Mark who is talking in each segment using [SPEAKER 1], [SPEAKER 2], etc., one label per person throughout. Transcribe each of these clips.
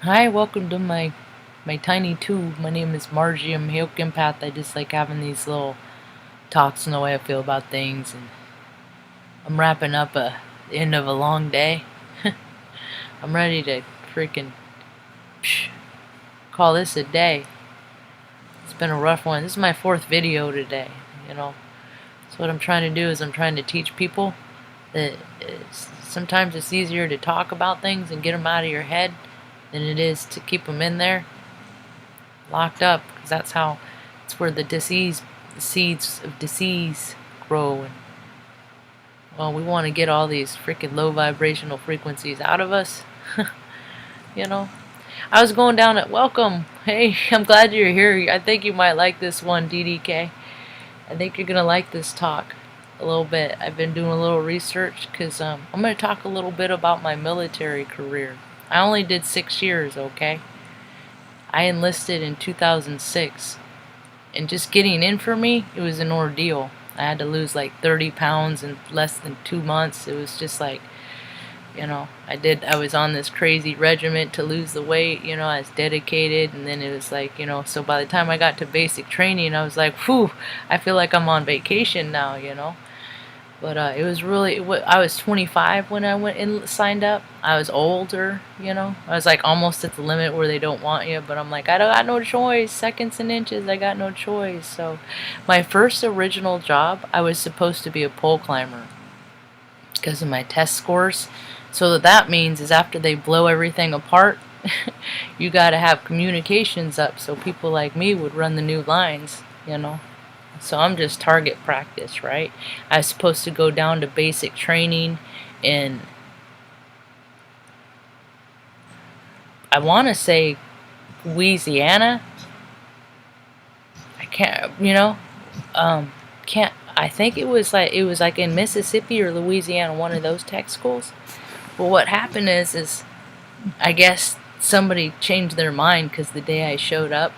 [SPEAKER 1] Hi, welcome to my tiny tube. My name is Marge. I'm a Hilk Empath. I just like having these little talks on the way I feel about things, and I'm wrapping up the end of a long day. I'm ready to freaking call this a day. It's been a rough one. This is my 4th video today, you know. So what I'm trying to do is I'm trying to teach people that sometimes it's easier to talk about things and get them out of your head than it is to keep them in there, locked up, because it's where the seeds of disease grow. And well, we want to get all these freaking low vibrational frequencies out of us. You know, I was going down at welcome. Hey, I'm glad you're here. I think you might like this one, DDK. I think you're gonna like this talk a little bit. I've been doing a little research because I'm going to talk a little bit about my military career. I only did 6 years, okay? I enlisted in 2006, and just getting in for me, it was an ordeal. I had to lose like 30 pounds in less than 2 months. It was just like, you know, I was on this crazy regiment to lose the weight, you know. I was dedicated, and then it was like, you know, so by the time I got to basic training, I was like, whew, I feel like I'm on vacation now, you know. But it was really, I was 25 when I went and signed up. I was older, you know. I was like almost at the limit where they don't want you, but I'm like, I don't got no choice. Seconds and inches, I got no choice. So my first original job, I was supposed to be a pole climber because of my test scores. So what that means is after they blow everything apart, you got to have communications up so people like me would run the new lines, you know. So I'm just target practice, right? I was supposed to go down to basic training in, I want to say, Louisiana. I can't, you know, can't. I think it was like in Mississippi or Louisiana, one of those tech schools. But what happened is I guess somebody changed their mind because the day I showed up,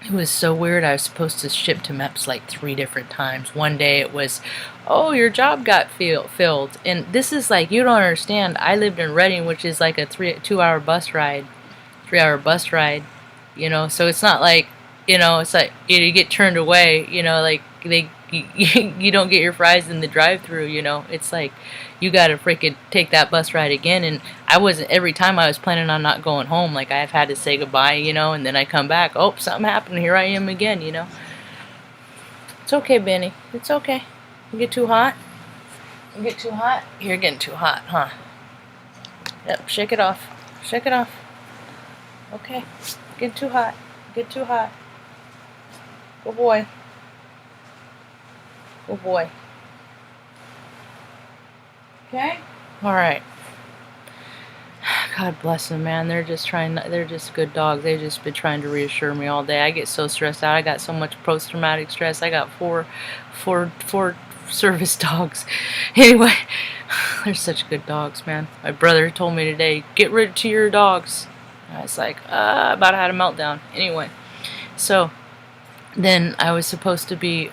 [SPEAKER 1] it was so weird. I was supposed to ship to MEPS like 3 different times. One day it was, oh, your job got filled. And this is like, you don't understand. I lived in Reading, which is like a 2-hour bus ride, 3-hour bus ride, you know. So it's not like, you know, it's like you get turned away, you know, like you don't get your fries in the drive-through, you know. It's like you gotta freaking take that bus ride again. And I wasn't, every time I was planning on not going home, like I've had to say goodbye, you know, and then I come back, oh, something happened, here I am again, you know. It's okay, Benny, it's okay. You get too hot? You get too hot? You're getting too hot, huh? Yep, shake it off. Shake it off. Okay, get too hot. Get too hot. Good boy. Good boy. Okay? Alright. God bless them, man. They're just good dogs. They've just been trying to reassure me all day. I get so stressed out. I got so much post-traumatic stress. I got four service dogs. Anyway, they're such good dogs, man. My brother told me today, get rid of your dogs. I was like, about had a meltdown. Anyway, so then I was supposed to be,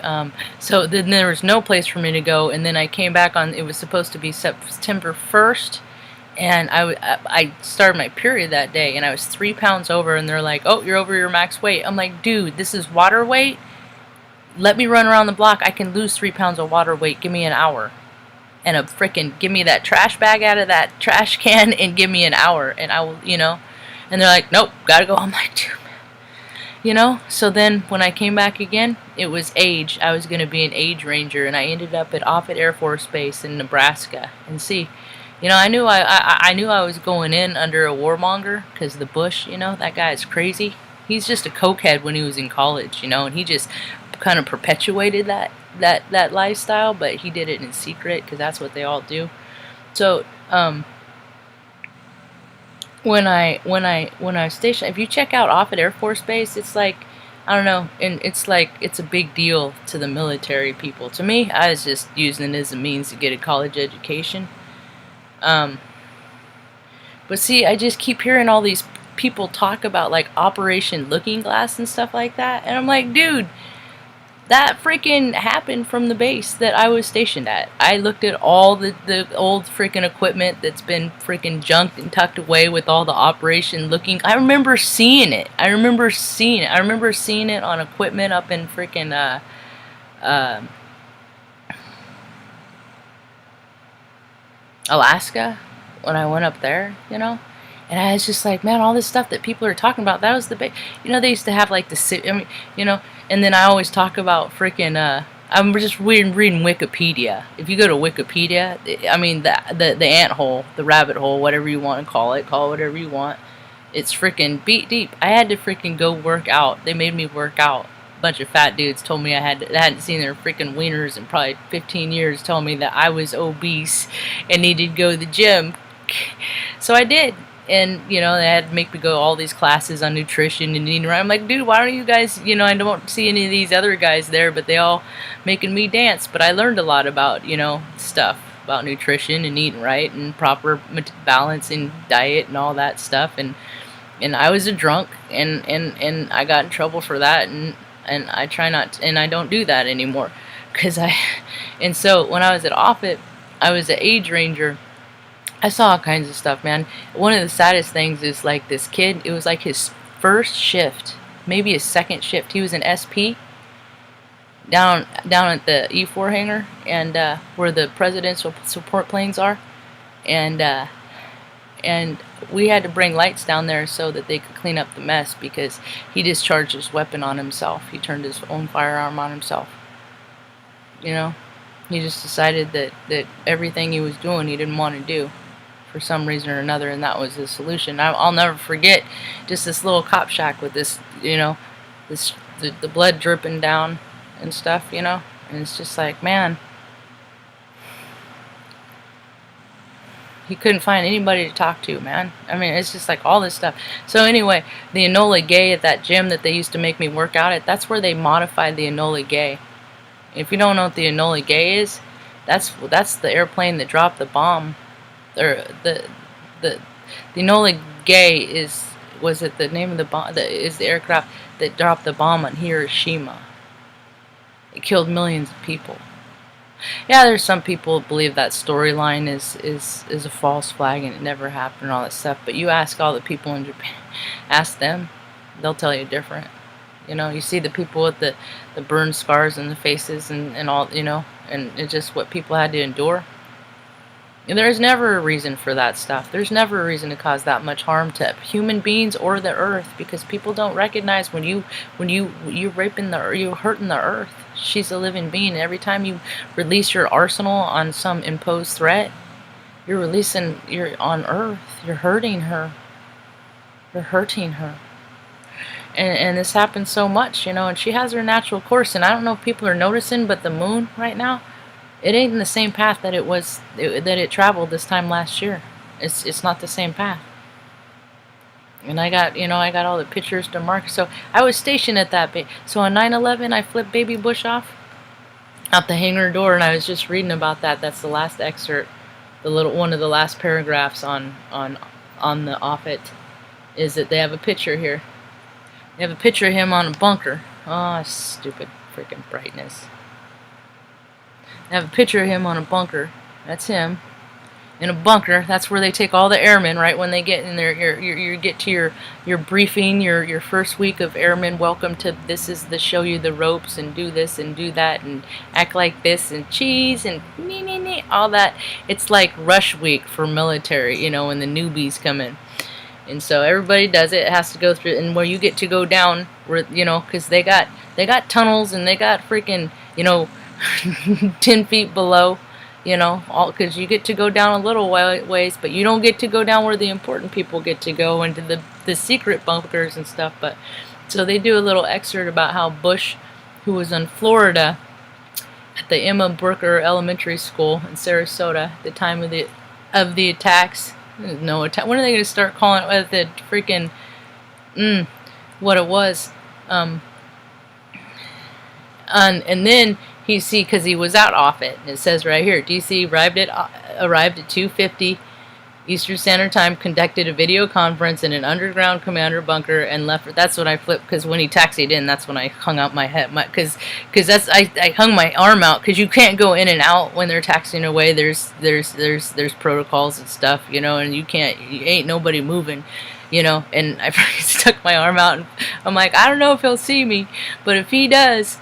[SPEAKER 1] so then there was no place for me to go, and then I came back on, it was supposed to be September 1st, and I started my period that day, and I was 3 pounds over, and they're like, oh, you're over your max weight. I'm like, dude, this is water weight? Let me run around the block. I can lose 3 pounds of water weight. Give me an hour. And give me that trash bag out of that trash can, and give me an hour, and I will, you know. And they're like, nope, gotta go. I'm like, dude, you know. So then when I came back again, it was age. I was going to be an age ranger, and I ended up at Offutt Air Force Base in Nebraska. And see, you know, I knew I was going in under a warmonger, because the Bush, you know, that guy is crazy. He's just a cokehead when he was in college, you know, and he just kind of perpetuated that lifestyle, but he did it in secret because that's what they all do. So when I was stationed, if you check out Offutt Air Force Base, it's like, I don't know, and it's like, it's a big deal to the military people. To me, I was just using it as a means to get a college education. But see, I just keep hearing all these people talk about like Operation Looking Glass and stuff like that, and I'm like, dude, that freaking happened from the base that I was stationed at. I looked at all the old freaking equipment that's been freaking junked and tucked away with all the operation looking. I remember seeing it. I remember seeing it on equipment up in freaking uh, Alaska when I went up there, you know. And I was just like, man, all this stuff that people are talking about, that was the big, you know, they used to have like the, I mean, you know, and then I always talk about freaking, I'm just reading Wikipedia. If you go to Wikipedia, I mean, the ant hole, the rabbit hole, whatever you want to call it whatever you want. It's freaking beat deep. I had to freaking go work out. They made me work out. A bunch of fat dudes told me I hadn't seen their freaking wieners in probably 15 years, telling me that I was obese and needed to go to the gym. So I did. And, you know, they had to make me go all these classes on nutrition and eating right. I'm like, dude, why don't you guys, you know, I don't see any of these other guys there, but they all making me dance. But I learned a lot about, you know, stuff about nutrition and eating right and proper balance in diet and all that stuff. And I was a drunk, and I got in trouble for that, and I try not to, and I don't do that anymore. And so when I was at Offutt, I was an age ranger. I saw all kinds of stuff, man. One of the saddest things is like this kid, it was like his first shift, maybe his second shift. He was an SP down at the E4 hangar, and where the presidential support planes are, and we had to bring lights down there so that they could clean up the mess, because he discharged his weapon on himself. He turned his own firearm on himself. You know, he just decided that everything he was doing he didn't want to do for some reason or another, and that was his solution. I'll never forget just this little cop shack with this, you know, the blood dripping down and stuff, you know, and it's just like, man, he couldn't find anybody to talk to, man. I mean, it's just like all this stuff. So anyway, the Enola Gay at that gym that they used to make me work out at, that's where they modified the Enola Gay. If you don't know what the Enola Gay is, that's the airplane that dropped the bomb. Or the Enola Gay was it the name of the bomb? Is the aircraft that dropped the bomb on Hiroshima. It killed millions of people. Yeah, there's some people who believe that storyline is a false flag and it never happened and all that stuff. But you ask all the people in Japan, ask them, they'll tell you different. You know, you see the people with the burn scars in the faces and all, you know, and it's just what people had to endure. And there's never a reason for that stuff. There's never a reason to cause that much harm to human beings or the earth, because people don't recognize when you're raping you're hurting the earth. She's a living being. Every time you release your arsenal on some imposed threat, you're on earth. You're hurting her. You're hurting her. And this happens so much, you know, and she has her natural course, and I don't know if people are noticing, but the moon right now, it ain't in the same path that it traveled this time last year. It's not the same path. And I got all the pictures to mark. So I was stationed at that base. So on 9/11, I flipped Baby Bush off out the hangar door, and I was just reading about that. That's the last excerpt, one of the last paragraphs on the Offutt, is that they have a picture here. They have a picture of him on a bunker. Oh, stupid freaking brightness. They have a picture of him on a bunker. That's him. In a bunker. That's where they take all the airmen, right when they get in there. You get to your briefing, your first week of airmen. Welcome to, this is the show you the ropes and do this and do that and act like this and cheese and all that. It's like rush week for military, you know, when the newbies come in. And so everybody does it. It has to go through, and where you get to go down, where, you know, because they got tunnels and they got freaking, you know, 10 feet below, you know, all because you get to go down a little ways, but you don't get to go down where the important people get to go, into the secret bunkers and stuff. But so they do a little excerpt about how Bush, who was in Florida at the Emma Brooker Elementary School in Sarasota at the time of the attacks. No attack. When are they going to start calling it the freaking what it was? And then because he was out off it, and it says right here, DC arrived at 2:50 Eastern Standard Time, conducted a video conference in an underground commander bunker and left. That's when I flipped, because when he taxied in, that's when I hung out my head. Because that's I hung my arm out, because you can't go in and out when they're taxiing away. There's protocols and stuff, you know, and you ain't nobody moving, you know. And I stuck my arm out, and I'm like, I don't know if he'll see me, but if he does.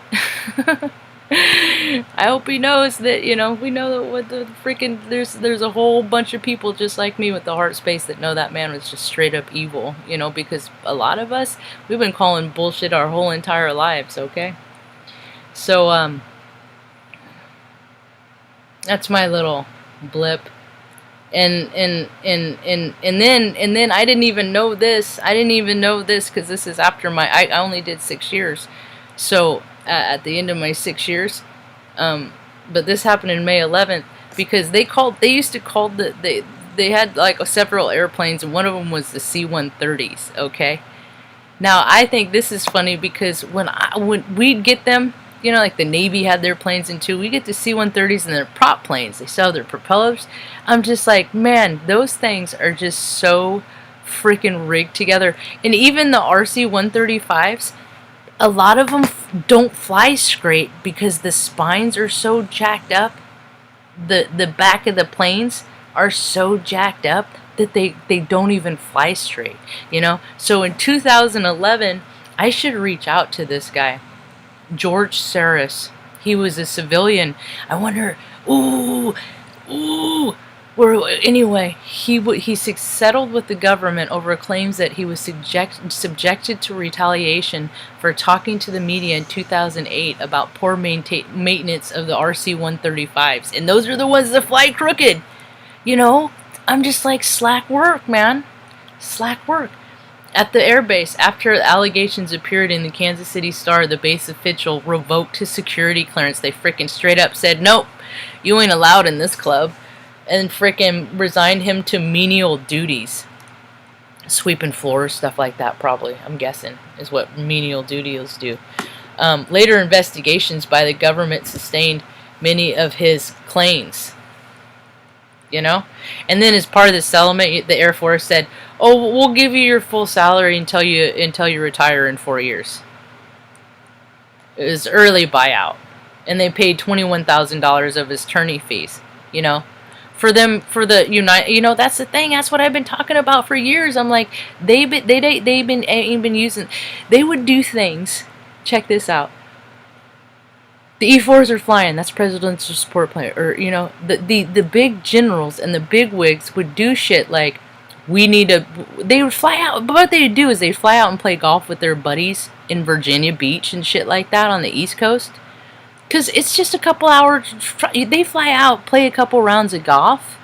[SPEAKER 1] I hope he knows that, you know, we know that what the freaking, there's a whole bunch of people just like me with the heart space that know that man was just straight up evil, you know, because a lot of us, we've been calling bullshit our whole entire lives, okay? So, that's my little blip. And then I didn't even know this. Because this is after I only did 6 years. So, at the end of my 6 years, but this happened in May 11th, because they used to call they had like several airplanes, and one of them was the C-130s, okay? Now, I think this is funny, because when we'd get them, you know, like the Navy had their planes in too, we get the C-130s and they're prop planes, they sell their propellers. I'm just like, man, those things are just so freaking rigged together. And even the RC-135s, a lot of them don't fly straight because the spines are so jacked up. The back of the planes are so jacked up that they don't even fly straight, you know? So in 2011, I should reach out to this guy, George Saris. He was a civilian. I wonder, anyway, he settled with the government over claims that he was subjected to retaliation for talking to the media in 2008 about poor maintenance of the RC-135s. And those are the ones that fly crooked. You know, I'm just like, slack work, man. Slack work. At the airbase, after allegations appeared in the Kansas City Star, the base official revoked his security clearance. They freaking straight up said, nope, you ain't allowed in this club. And frickin' resigned him to menial duties. Sweeping floors, stuff like that, probably, I'm guessing, is what menial duties do. Later investigations by the government sustained many of his claims. You know? And then as part of the settlement, the Air Force said, oh, we'll give you your full salary until you retire in 4 years. It was early buyout. And they paid $21,000 of his attorney fees, you know? For the you know, that's the thing. That's what I've been talking about for years. I'm like, they've been using. They would do things. Check this out. The E-4s are flying. That's presidential support plane. Or, you know, the big generals and the big wigs would do shit like, they would fly out. But what they would do is they'd fly out and play golf with their buddies in Virginia Beach and shit like that on the East Coast. Because it's just a couple hours. They fly out, play a couple rounds of golf,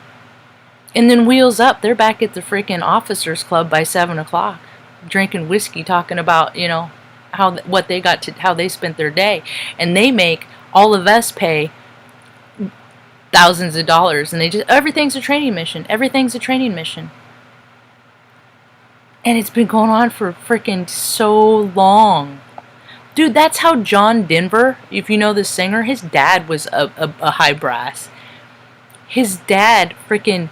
[SPEAKER 1] and then wheels up. They're back at the freaking officers club by 7 o'clock, drinking whiskey, talking about, you know, how they spent their day. And they make all of us pay thousands of dollars. And everything's a training mission. Everything's a training mission. And it's been going on for freaking so long. Dude, that's how John Denver, if you know the singer, his dad was a high brass. His dad, freaking,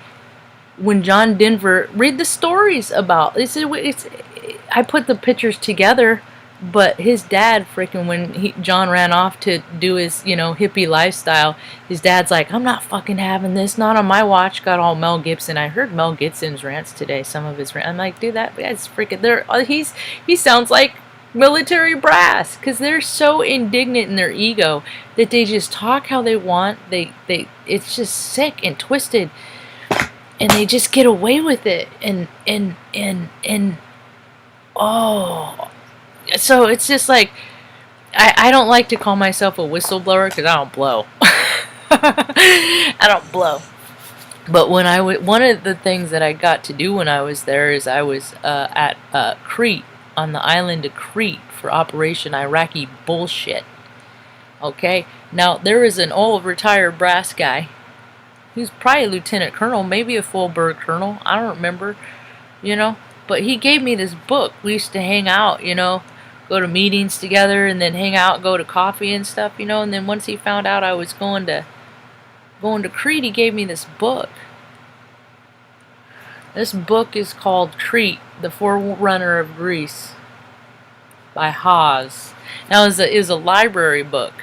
[SPEAKER 1] when John Denver, read the stories about, I put the pictures together, but his dad, freaking, when John ran off to do his, you know, hippie lifestyle, his dad's like, I'm not fucking having this, not on my watch. Got all Mel Gibson. I heard Mel Gibson's rants today, some of his rants. I'm like, dude, that guy's freaking, he sounds like military brass, because they're so indignant in their ego that they just talk how they want. It's just sick and twisted, and they just get away with it. And so it's just like, I don't like to call myself a whistleblower, because I don't blow. I don't blow. But one of the things that I got to do when I was there is I was at Crete, on the island of Crete, for Operation Iraqi bullshit. Okay? Now, there is an old retired brass guy. He's probably a lieutenant colonel, maybe a full bird colonel. I don't remember, you know. But he gave me this book. We used to hang out, you know, go to meetings together, and then hang out, go to coffee and stuff, you know. And then once he found out I was going to Crete, he gave me this book. This book is called Crete, the Forerunner of Greece by Haas. Now, it was a library book.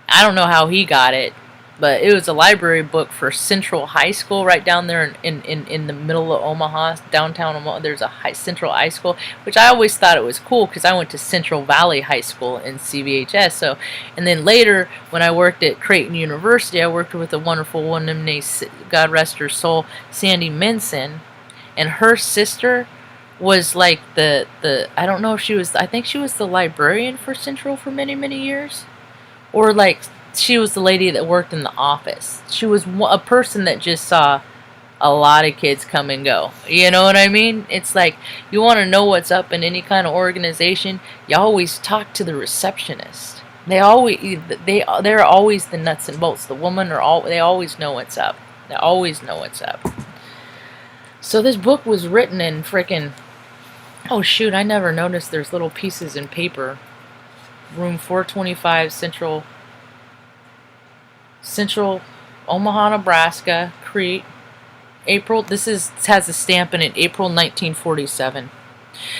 [SPEAKER 1] I don't know how he got it, but it was a library book for Central High School right down there in the middle of Omaha, downtown Omaha. There's a Central High School, which I always thought it was cool because I went to Central Valley High School in CVHS. So, and then later when I worked at Creighton University, I worked with a wonderful woman named, God rest her soul, Sandy Minson, and her sister was like the I don't know if she was, I think she was the librarian for Central for many years. Or like she was the lady that worked in the office. She was a person that just saw a lot of kids come and go. You know what I mean? It's like you want to know what's up in any kind of organization, you always talk to the receptionist. They're always the nuts and bolts. The woman they always know what's up. They always know what's up. So this book was written in frickin', oh shoot, I never noticed there's little pieces in paper. Room 425, Central Omaha, Nebraska, Crete, April. This has a stamp in it, April 1947.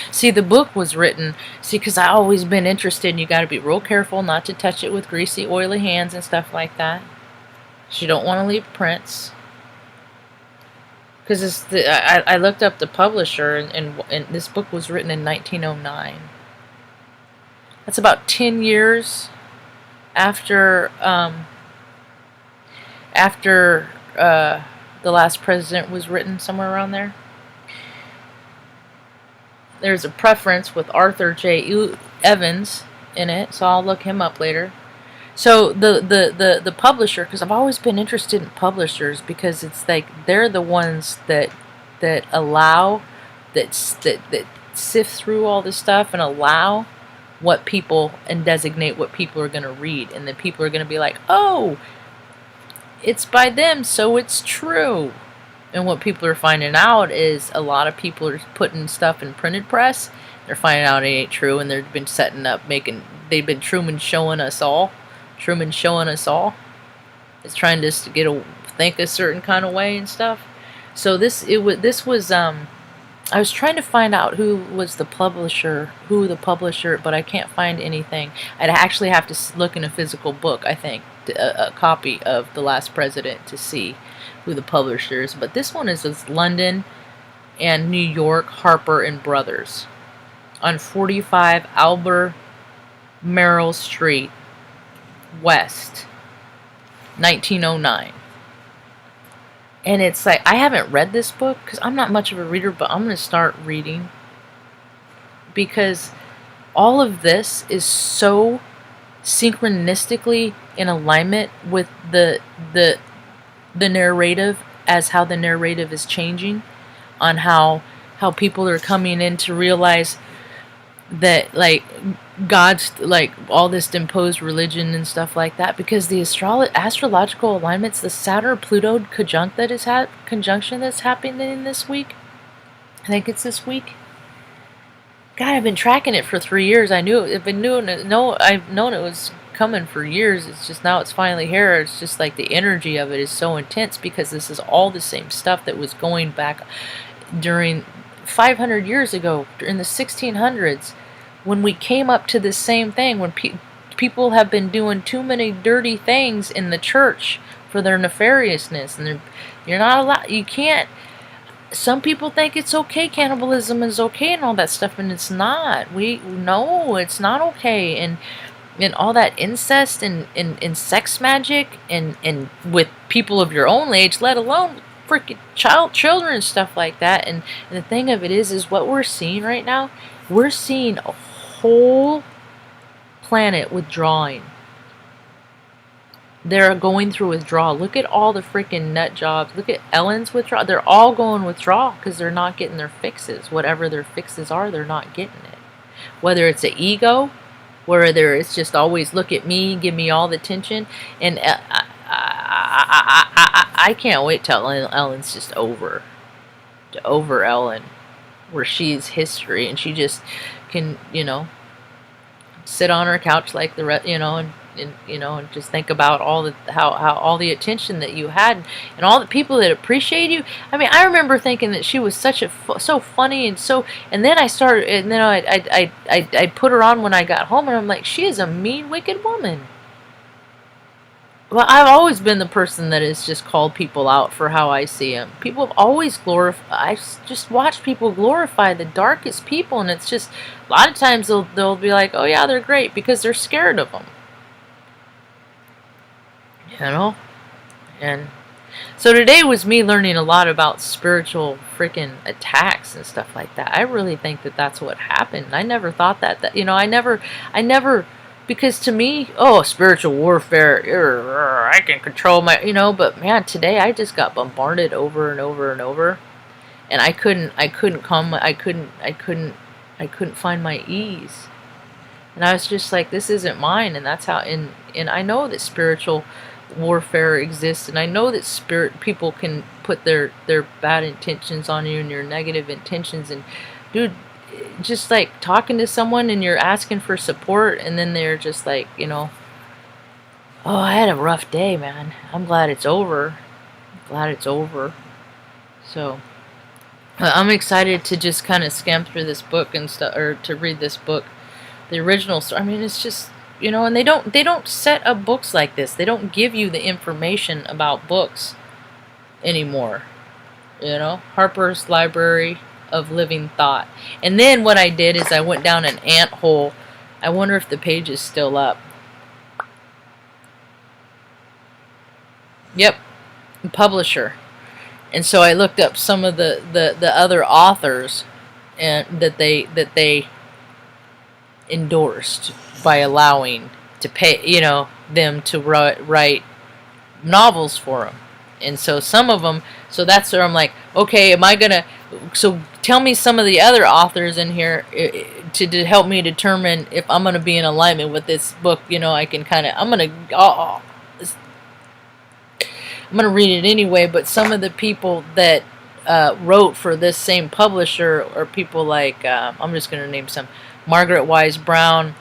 [SPEAKER 1] See, the book was written, because I always been interested, and you got to be real careful not to touch it with greasy, oily hands and stuff like that. You don't want to leave prints. Because I looked up the publisher, and this book was written in 1909. That's about 10 years after the last president was written, somewhere around there. There's a preference with Arthur J. Evans in it, so I'll look him up later. So the publisher, because I've always been interested in publishers, because it's like they're the ones that allow, that sift through all this stuff and allow what people, and designate what people are going to read, and then people are going to be like, oh, it's by them, so it's true. And what people are finding out is a lot of people are putting stuff in printed press. They're finding out it ain't true, and they've been setting up, they've been Truman showing us all. It's trying to get think a certain kind of way and stuff. So this was I was trying to find out who the publisher, but I can't find anything. I'd actually have to look in a physical book, I think, a copy of The Last President, to see who the publisher is. But this one is London and New York, Harper and Brothers, on 45 Albemarle Street, West, 1909. And it's like, I haven't read this book because I'm not much of a reader, but I'm going to start reading, because all of this is so synchronistically in alignment with the narrative, as how the narrative is changing, on how people are coming in to realize that, like, God's, like, all this imposed religion and stuff like that, because the astrological alignments, the Saturn-Pluto conjunction that's happening this week, I think it's this week. God, I've been tracking it for 3 years. I've known it was coming for years. It's just now it's finally here. It's just like the energy of it is so intense, because this is all the same stuff that was going back during 500 years ago, in the 1600s, when we came up to this same thing, when people have been doing too many dirty things in the church for their nefariousness, and you're not allowed, you can't. Some people think it's okay, cannibalism is okay and all that stuff, and it's not. No, it's not okay. And all that incest and sex magic and with people of your own age, let alone freaking children and stuff like that. And the thing of it is what we're seeing right now, we're seeing a whole planet withdrawing. They're going through withdrawal. Look at all the freaking nut jobs. Look at Ellen's withdrawal. They're all going withdrawal because they're not getting their fixes. Whatever their fixes are, they're not getting it. Whether it's an ego, whether it's just always look at me, give me all the attention. And I can't wait till Ellen's just over Ellen, where she's history and she just can, sit on her couch like the rest, and and you know, and just think about all the how all the attention that you had and all the people that appreciate you. I mean, I remember thinking that she was such a so funny and so, and then I started, and then I put her on when I got home, and I'm like, she is a mean, wicked woman. Well, I've always been the person that has just called people out for how I see them. People have always glorified. I just watch people glorify the darkest people, and it's just a lot of times they'll be like, "Oh yeah, they're great," because they're scared of them. You know, and so today was me learning a lot about spiritual freaking attacks and stuff like that. I really think that that's what happened. I never thought that you know, I never. Because to me, oh, spiritual warfare, I can control my, you know, but man, today I just got bombarded over and over and over, and I couldn't find my ease, and I was just like, this isn't mine, and that's how, and I know that spiritual warfare exists, and I know that people can put their bad intentions on you and your negative intentions, and dude, just like talking to someone and you're asking for support, and then they're just like, you know, oh, I had a rough day, man. I'm glad it's over. I'm glad it's over. So I'm excited to just kind of skim through this book and stuff, or to read this book, the original story. I mean, it's just, you know, and they don't set up books like this. They don't give you the information about books anymore. You know, Harper's Library of Living Thought. And then what I did is I went down an ant hole. I wonder if the page is still up. Yep, publisher. And so I looked up some of the other authors and that they endorsed by allowing to pay, you know, them to write novels for them. And so some of them, so that's where I'm like, okay, am I gonna, so tell me some of the other authors in here to help me determine if I'm gonna be in alignment with this book. You know, I can kind of, I'm gonna read it anyway. But some of the people that wrote for this same publisher are people like, I'm just gonna name some: Margaret Wise Brown,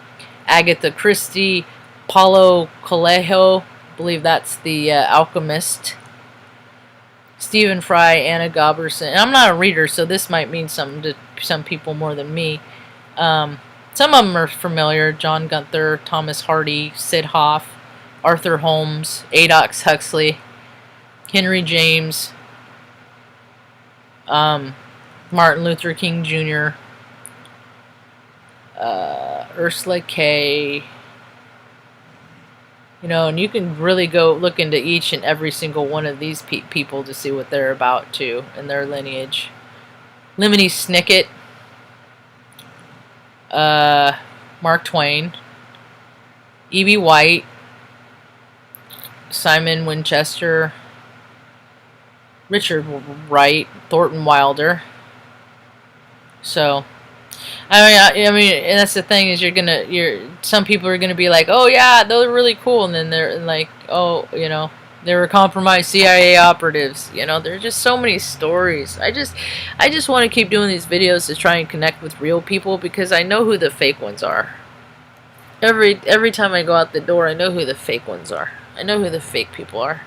[SPEAKER 1] Agatha Christie, Paulo Coelho, I believe that's the Alchemist, Stephen Fry, Anna Goberson. And I'm not a reader, so this might mean something to some people more than me. Some of them are familiar: John Gunther, Thomas Hardy, Sid Hoff, Arthur Holmes, Aldous Huxley, Henry James, Martin Luther King Jr., Ursula K. You know, and you can really go look into each and every single one of these people to see what they're about too, and their lineage. Lemony Snicket, Mark Twain, E.B. White, Simon Winchester, Richard Wright, Thornton Wilder. So, I mean, and that's the thing is some people are gonna be like, oh yeah, those are really cool, and then they're like, oh, you know, they were compromised CIA operatives. You know, there's just so many stories. I just want to keep doing these videos to try and connect with real people, because I know who the fake ones are. Every time I go out the door, I know who the fake ones are. I know who the fake people are.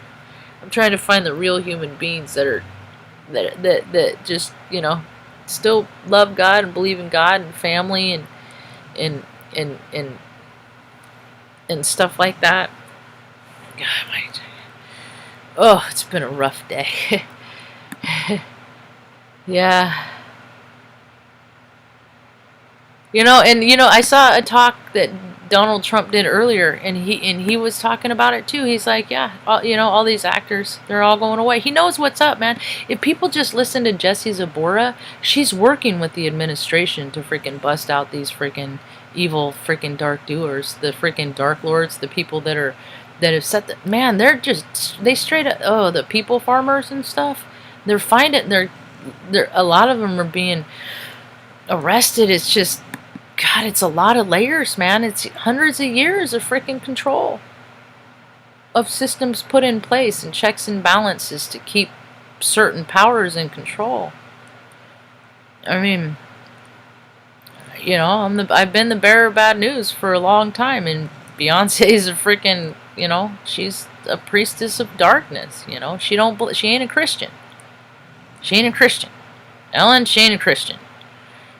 [SPEAKER 1] I'm trying to find the real human beings that just, you know, still love God and believe in God and family and stuff like that. God, oh, it's been a rough day. Yeah. You know, and you know, I saw a talk that Donald Trump did earlier, and he was talking about it too. He's like, yeah, you know, all these actors, they're all going away. He knows what's up, man. If people just listen to Jessie Zabora, she's working with the administration to freaking bust out these freaking evil freaking dark doers, the freaking dark lords, the people that have set the, man, they straight up, oh, the people farmers and stuff. They're a lot of them are being arrested. It's just, God, it's a lot of layers, man. It's hundreds of years of freaking control of systems put in place and checks and balances to keep certain powers in control. I mean, you know, I've been the bearer of bad news for a long time, and Beyonce's a freaking, she's a priestess of darkness. She ain't a Christian. She ain't a Christian. Ellen, she ain't a Christian.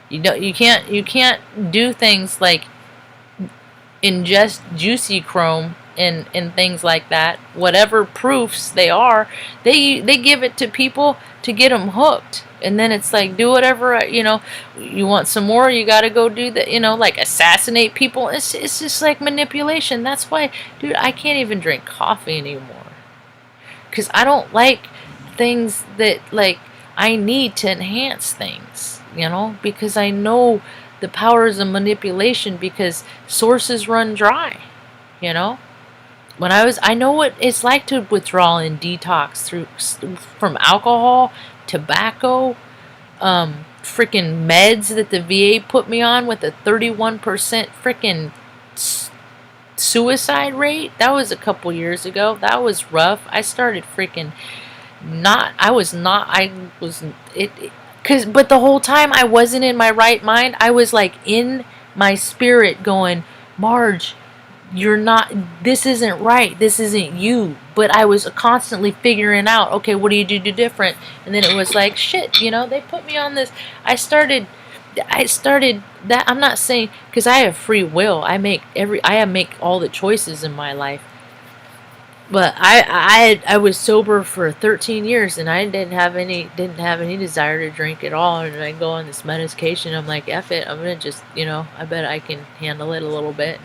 [SPEAKER 1] You can't do things like ingest juicy chrome and things like that. Whatever proofs they are, they give it to people to get them hooked. And then it's like, do whatever, you want some more, you gotta go do that, like assassinate people. It's just like manipulation. That's why, dude, I can't even drink coffee anymore. Because I don't like things that, like, I need to enhance things, because I know the powers of manipulation, because sources run dry, I know what it's like to withdraw and detox from alcohol, tobacco, freaking meds that the VA put me on with a 31% freaking suicide rate. That was a couple years ago. That was rough. I started freaking but the whole time I wasn't in my right mind. I was like in my spirit going, Marge, you're not, this isn't right, this isn't you. But I was constantly figuring out, okay, what do you do different? And then it was like, shit, they put me on this. I started that. I'm not saying, because I have free will, I make all the choices in my life. But I was sober for 13 years, and I didn't have any desire to drink at all. And I go on this medication. I'm like, F it, I'm gonna just, I bet I can handle it a little bit.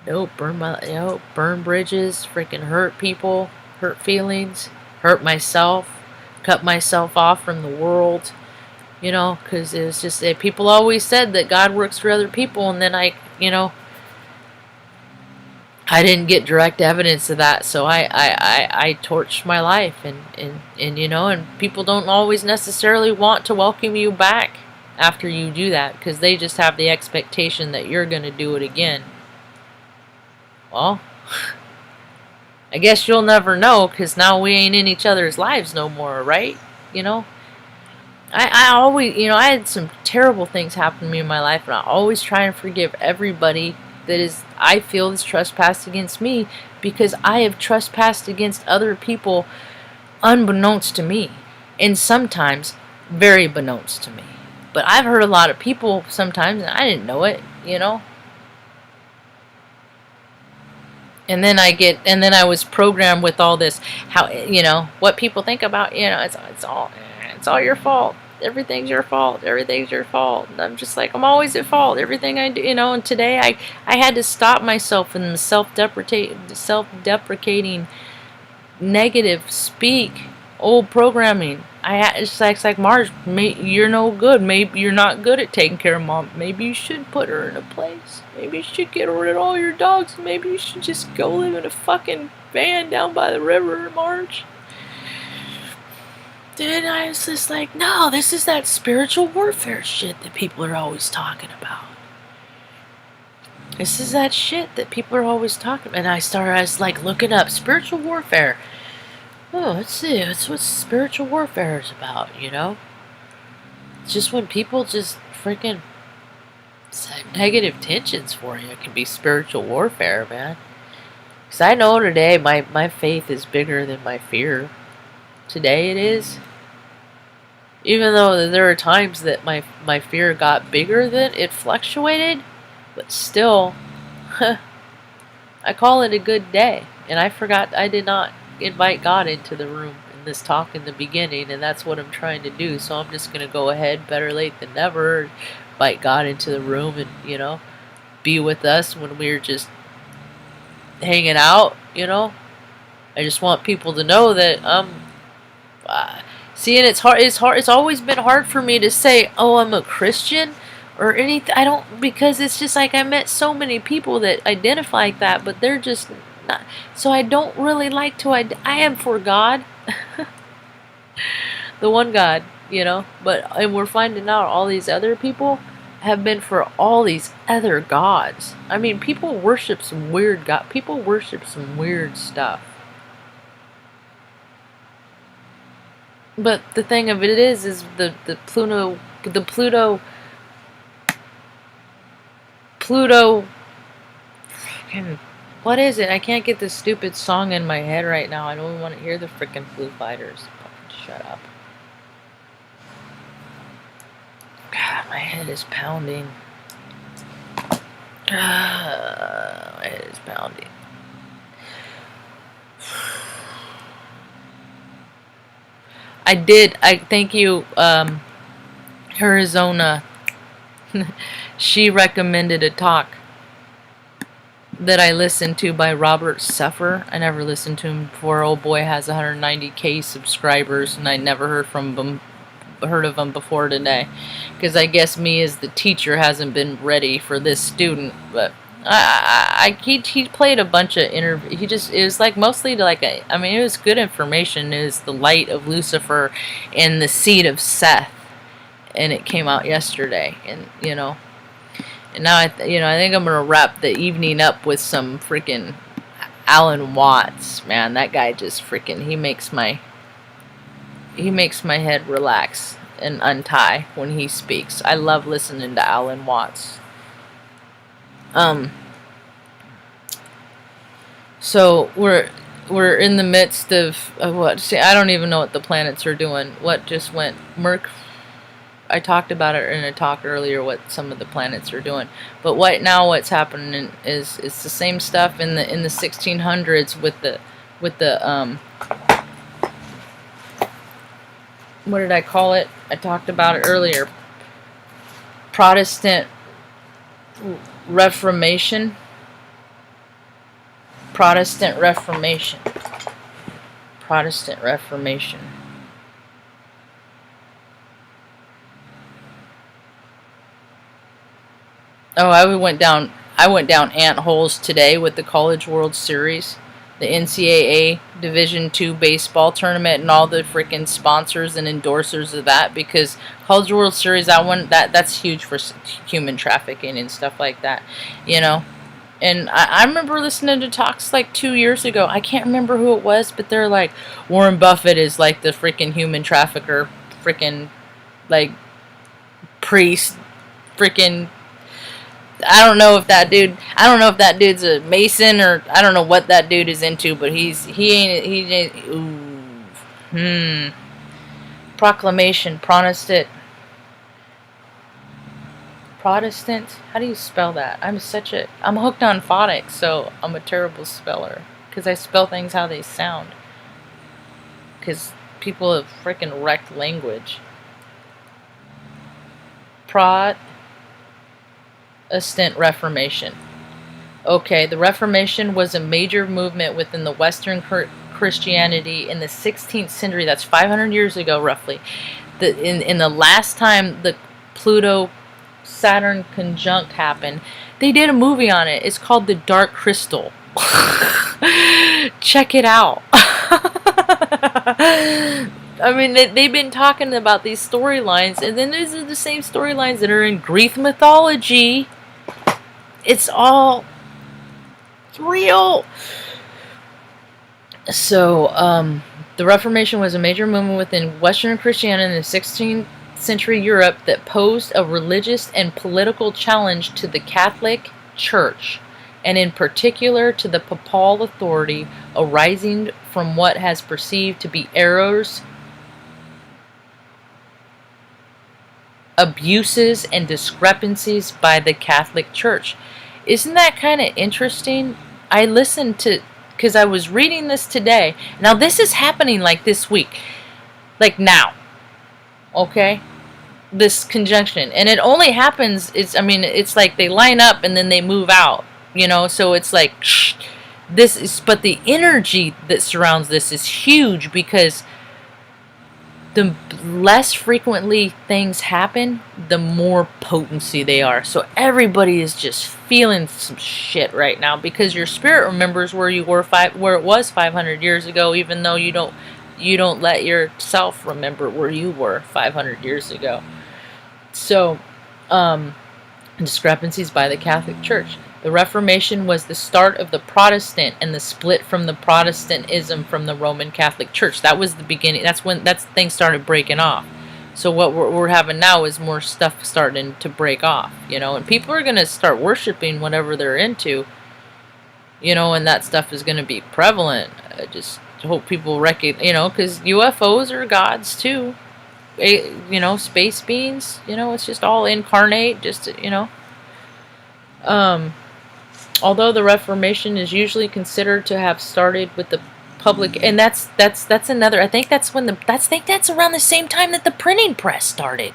[SPEAKER 1] Nope, burn bridges, freaking hurt people, hurt feelings, hurt myself, cut myself off from the world, because it was just, people always said that God works for other people, and then I didn't get direct evidence of that, so I torched my life, and people don't always necessarily want to welcome you back after you do that, because they just have the expectation that you're going to do it again. Well, I guess you'll never know, because now we ain't in each other's lives no more, right? I always, I had some terrible things happen to me in my life, and I always try and forgive everybody that I feel is trespassed against me, because I have trespassed against other people unbeknownst to me, and sometimes very beknownst to me. But I've hurt a lot of people sometimes, and I didn't know it, And then I was programmed with all this, how, what people think about, it's all your fault. Everything's your fault. Everything's your fault. And I'm just like, I'm always at fault. Everything I do, and today I had to stop myself in the self-deprecating, negative speak, old programming. It's like, Marge, you're no good. Maybe you're not good at taking care of Mom. Maybe you should put her in a place. Maybe you should get rid of all your dogs. Maybe you should just go live in a fucking van down by the river, Marge. Then I was just like, no, this is that spiritual warfare shit that people are always talking about. This is that shit that people are always talking about. And I was like looking up spiritual warfare. Oh, let's see. That's what spiritual warfare is about, It's just when people just freaking set negative tensions for you. It can be spiritual warfare, man. Because I know today my faith is bigger than my fear. Today it is. Even though there are times that my fear got bigger than it fluctuated, but still, I call it a good day. And I did not invite God into the room in this talk in the beginning, and that's what I'm trying to do. So I'm just going to go ahead, better late than never, invite God into the room and, be with us when we're just hanging out, I just want people to know that seeing it's hard. It's always been hard for me to say, oh, I'm a Christian or anything. I don't, because it's just like I met so many people that identify like that, but they're just not. So I don't really like to. I am for God, the one God, and we're finding out all these other people have been for all these other gods. I mean, people worship some weird God. People worship some weird stuff. But the thing of it is the Pluto Fucking, what is it? I can't get this stupid song in my head right now. I don't even want to hear the freaking Foo Fighters. Fucking shut up. God, my head is pounding. My head is pounding. I thank you, Arizona. She recommended a talk that I listened to by Robert Suffer. I never listened to him before. Old boy has 190K subscribers, and I never heard of him before today, because I guess me as the teacher hasn't been ready for this student. But he played a bunch of interviews. It was like mostly like it was good information. It was the light of Lucifer and the seed of Seth, and it came out yesterday. And and now I think I'm gonna wrap the evening up with some freaking Alan Watts. Man, that guy just freaking he makes my head relax and untie when he speaks. I love listening to Alan Watts. So we're in the midst of what? See, I don't even know what the planets are doing. What just went? I talked about it in a talk earlier. What some of the planets are doing, but what's happening is it's the same stuff in the 1600s with the what did I call it? I talked about it earlier. Protestant Reformation. Protestant Reformation. Protestant Reformation. Oh, I went down ant holes today with the College World Series, the NCAA Division II baseball tournament, and all the freaking sponsors and endorsers of that, because College World Series, that's huge for human trafficking and stuff like that, And I remember listening to talks like 2 years ago. I can't remember who it was, but they're like, Warren Buffett is like the freaking human trafficker, freaking like priest, freaking. I don't know if that dude's a Mason, or I don't know what that dude is into, but he ain't. Proclamation, Protestant. How do you spell that? I'm hooked on phonics, so I'm a terrible speller, because I spell things how they sound, because people have freaking wrecked language. Protestant Reformation. Okay, the Reformation was a major movement within the Western Christianity in the 16th century. That's 500 years ago, roughly. In the last time the Pluto-Saturn conjunct happened, they did a movie on it. It's called The Dark Crystal. Check it out. They've been talking about these storylines, and then these are the same storylines that are in Greek mythology. It's all real. So, the Reformation was a major movement within Western Christianity in the 16th century Europe that posed a religious and political challenge to the Catholic Church, and in particular to the papal authority, arising from what has perceived to be errors, abuses, and discrepancies by the Catholic Church. Isn't that kind of interesting? I listened to, because I was reading this today. Now this is happening like this week, like now, okay? This conjunction, and it only happens, it's like they line up and then they move out, so it's like, but the energy that surrounds this is huge, because the less frequently things happen, the more potency they are. So everybody is just feeling some shit right now, because your spirit remembers where you were where it was 500 years ago, even though you don't let yourself remember where you were 500 years ago. So, discrepancies by the Catholic Church. The Reformation was the start of the Protestant and the split from the Protestantism from the Roman Catholic Church. That was the beginning. That's when things started breaking off. So what we're having now is more stuff starting to break off, and people are going to start worshiping whatever they're into. and that stuff is going to be prevalent. I just hope people recognize, because UFOs are gods too. Space beings, it's just all incarnate, just, although the Reformation is usually considered to have started with the public, and that's another, I think that's around the same time that the printing press started.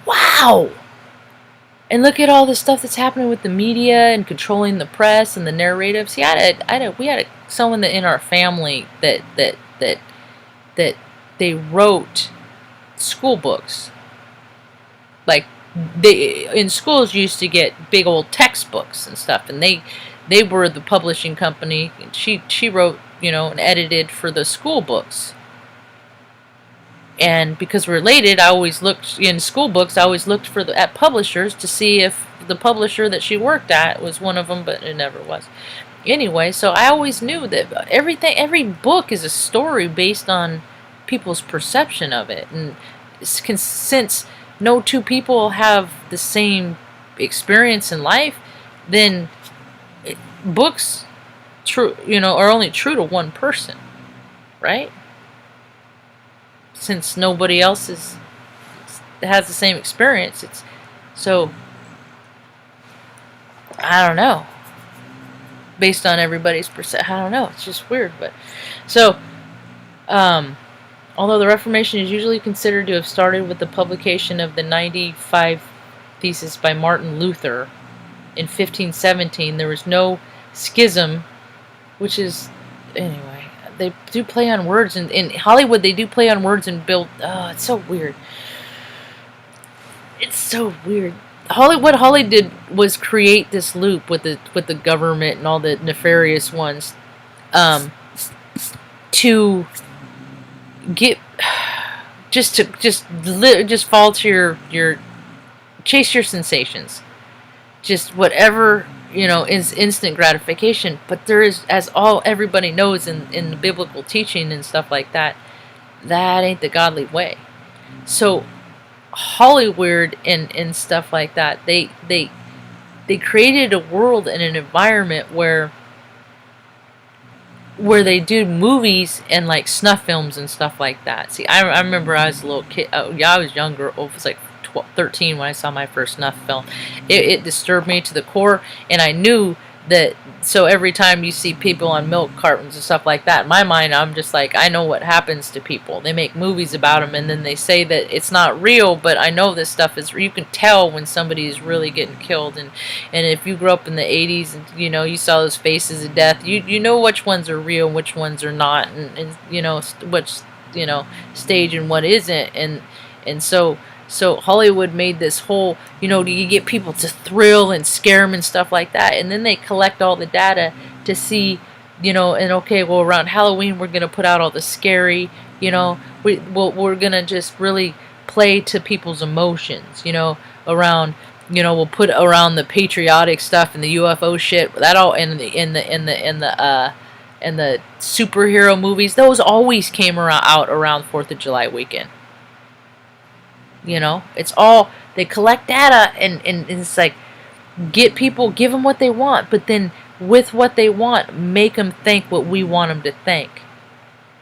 [SPEAKER 1] Wow! And look at all the stuff that's happening with the media and controlling the press and the narrative. See, we had someone that in our family that they wrote school books. Like, they in schools used to get big old textbooks and stuff, and they were the publishing company. She wrote, and edited for the school books. And because we're related, I always looked in school books. I always looked at publishers to see if the publisher that she worked at was one of them, but it never was. Anyway, so I always knew that every book is a story based on people's perception of it, and since no two people have the same experience in life, then books are only true to one person, right? Since nobody else has the same experience, so I don't know. Based on everybody's perception, I don't know. It's just weird, but so. Although the Reformation is usually considered to have started with the publication of the 95 Theses by Martin Luther in 1517, there was no schism, which is, anyway, they do play on words, and in Hollywood they do play on words and build, it's so weird. It's so weird. What Holly did was create this loop with the government and all the nefarious ones, to get just fall to your chase your sensations, just whatever is instant gratification. But there is, as everybody knows in the biblical teaching and stuff like that ain't the godly way. So Hollywood and stuff like that, they created a world and an environment where they do movies and like snuff films and stuff like that. See, I remember I was a little kid. I was younger. I was like 13 when I saw my first snuff film. It disturbed me to the core, and I knew that. So every time you see people on milk cartons and stuff like that, in my mind, I'm just like, I know what happens to people. They make movies about them, and then they say that it's not real, but I know this stuff is. You can tell when somebody is really getting killed, and if you grew up in the 80s and you saw those faces of death, you know which ones are real and which ones are not, and which stage and what isn't, and so Hollywood made this whole, you get people to thrill and scare them and stuff like that, and then they collect all the data to see, and okay, well, around Halloween we're gonna put out all the scary, we're gonna just really play to people's emotions, around, we'll put around the patriotic stuff and the UFO shit, that all in the superhero movies, those always came out around 4th of July weekend. It's all, they collect data and it's like, give them what they want, but then with what they want, make them think what we want them to think,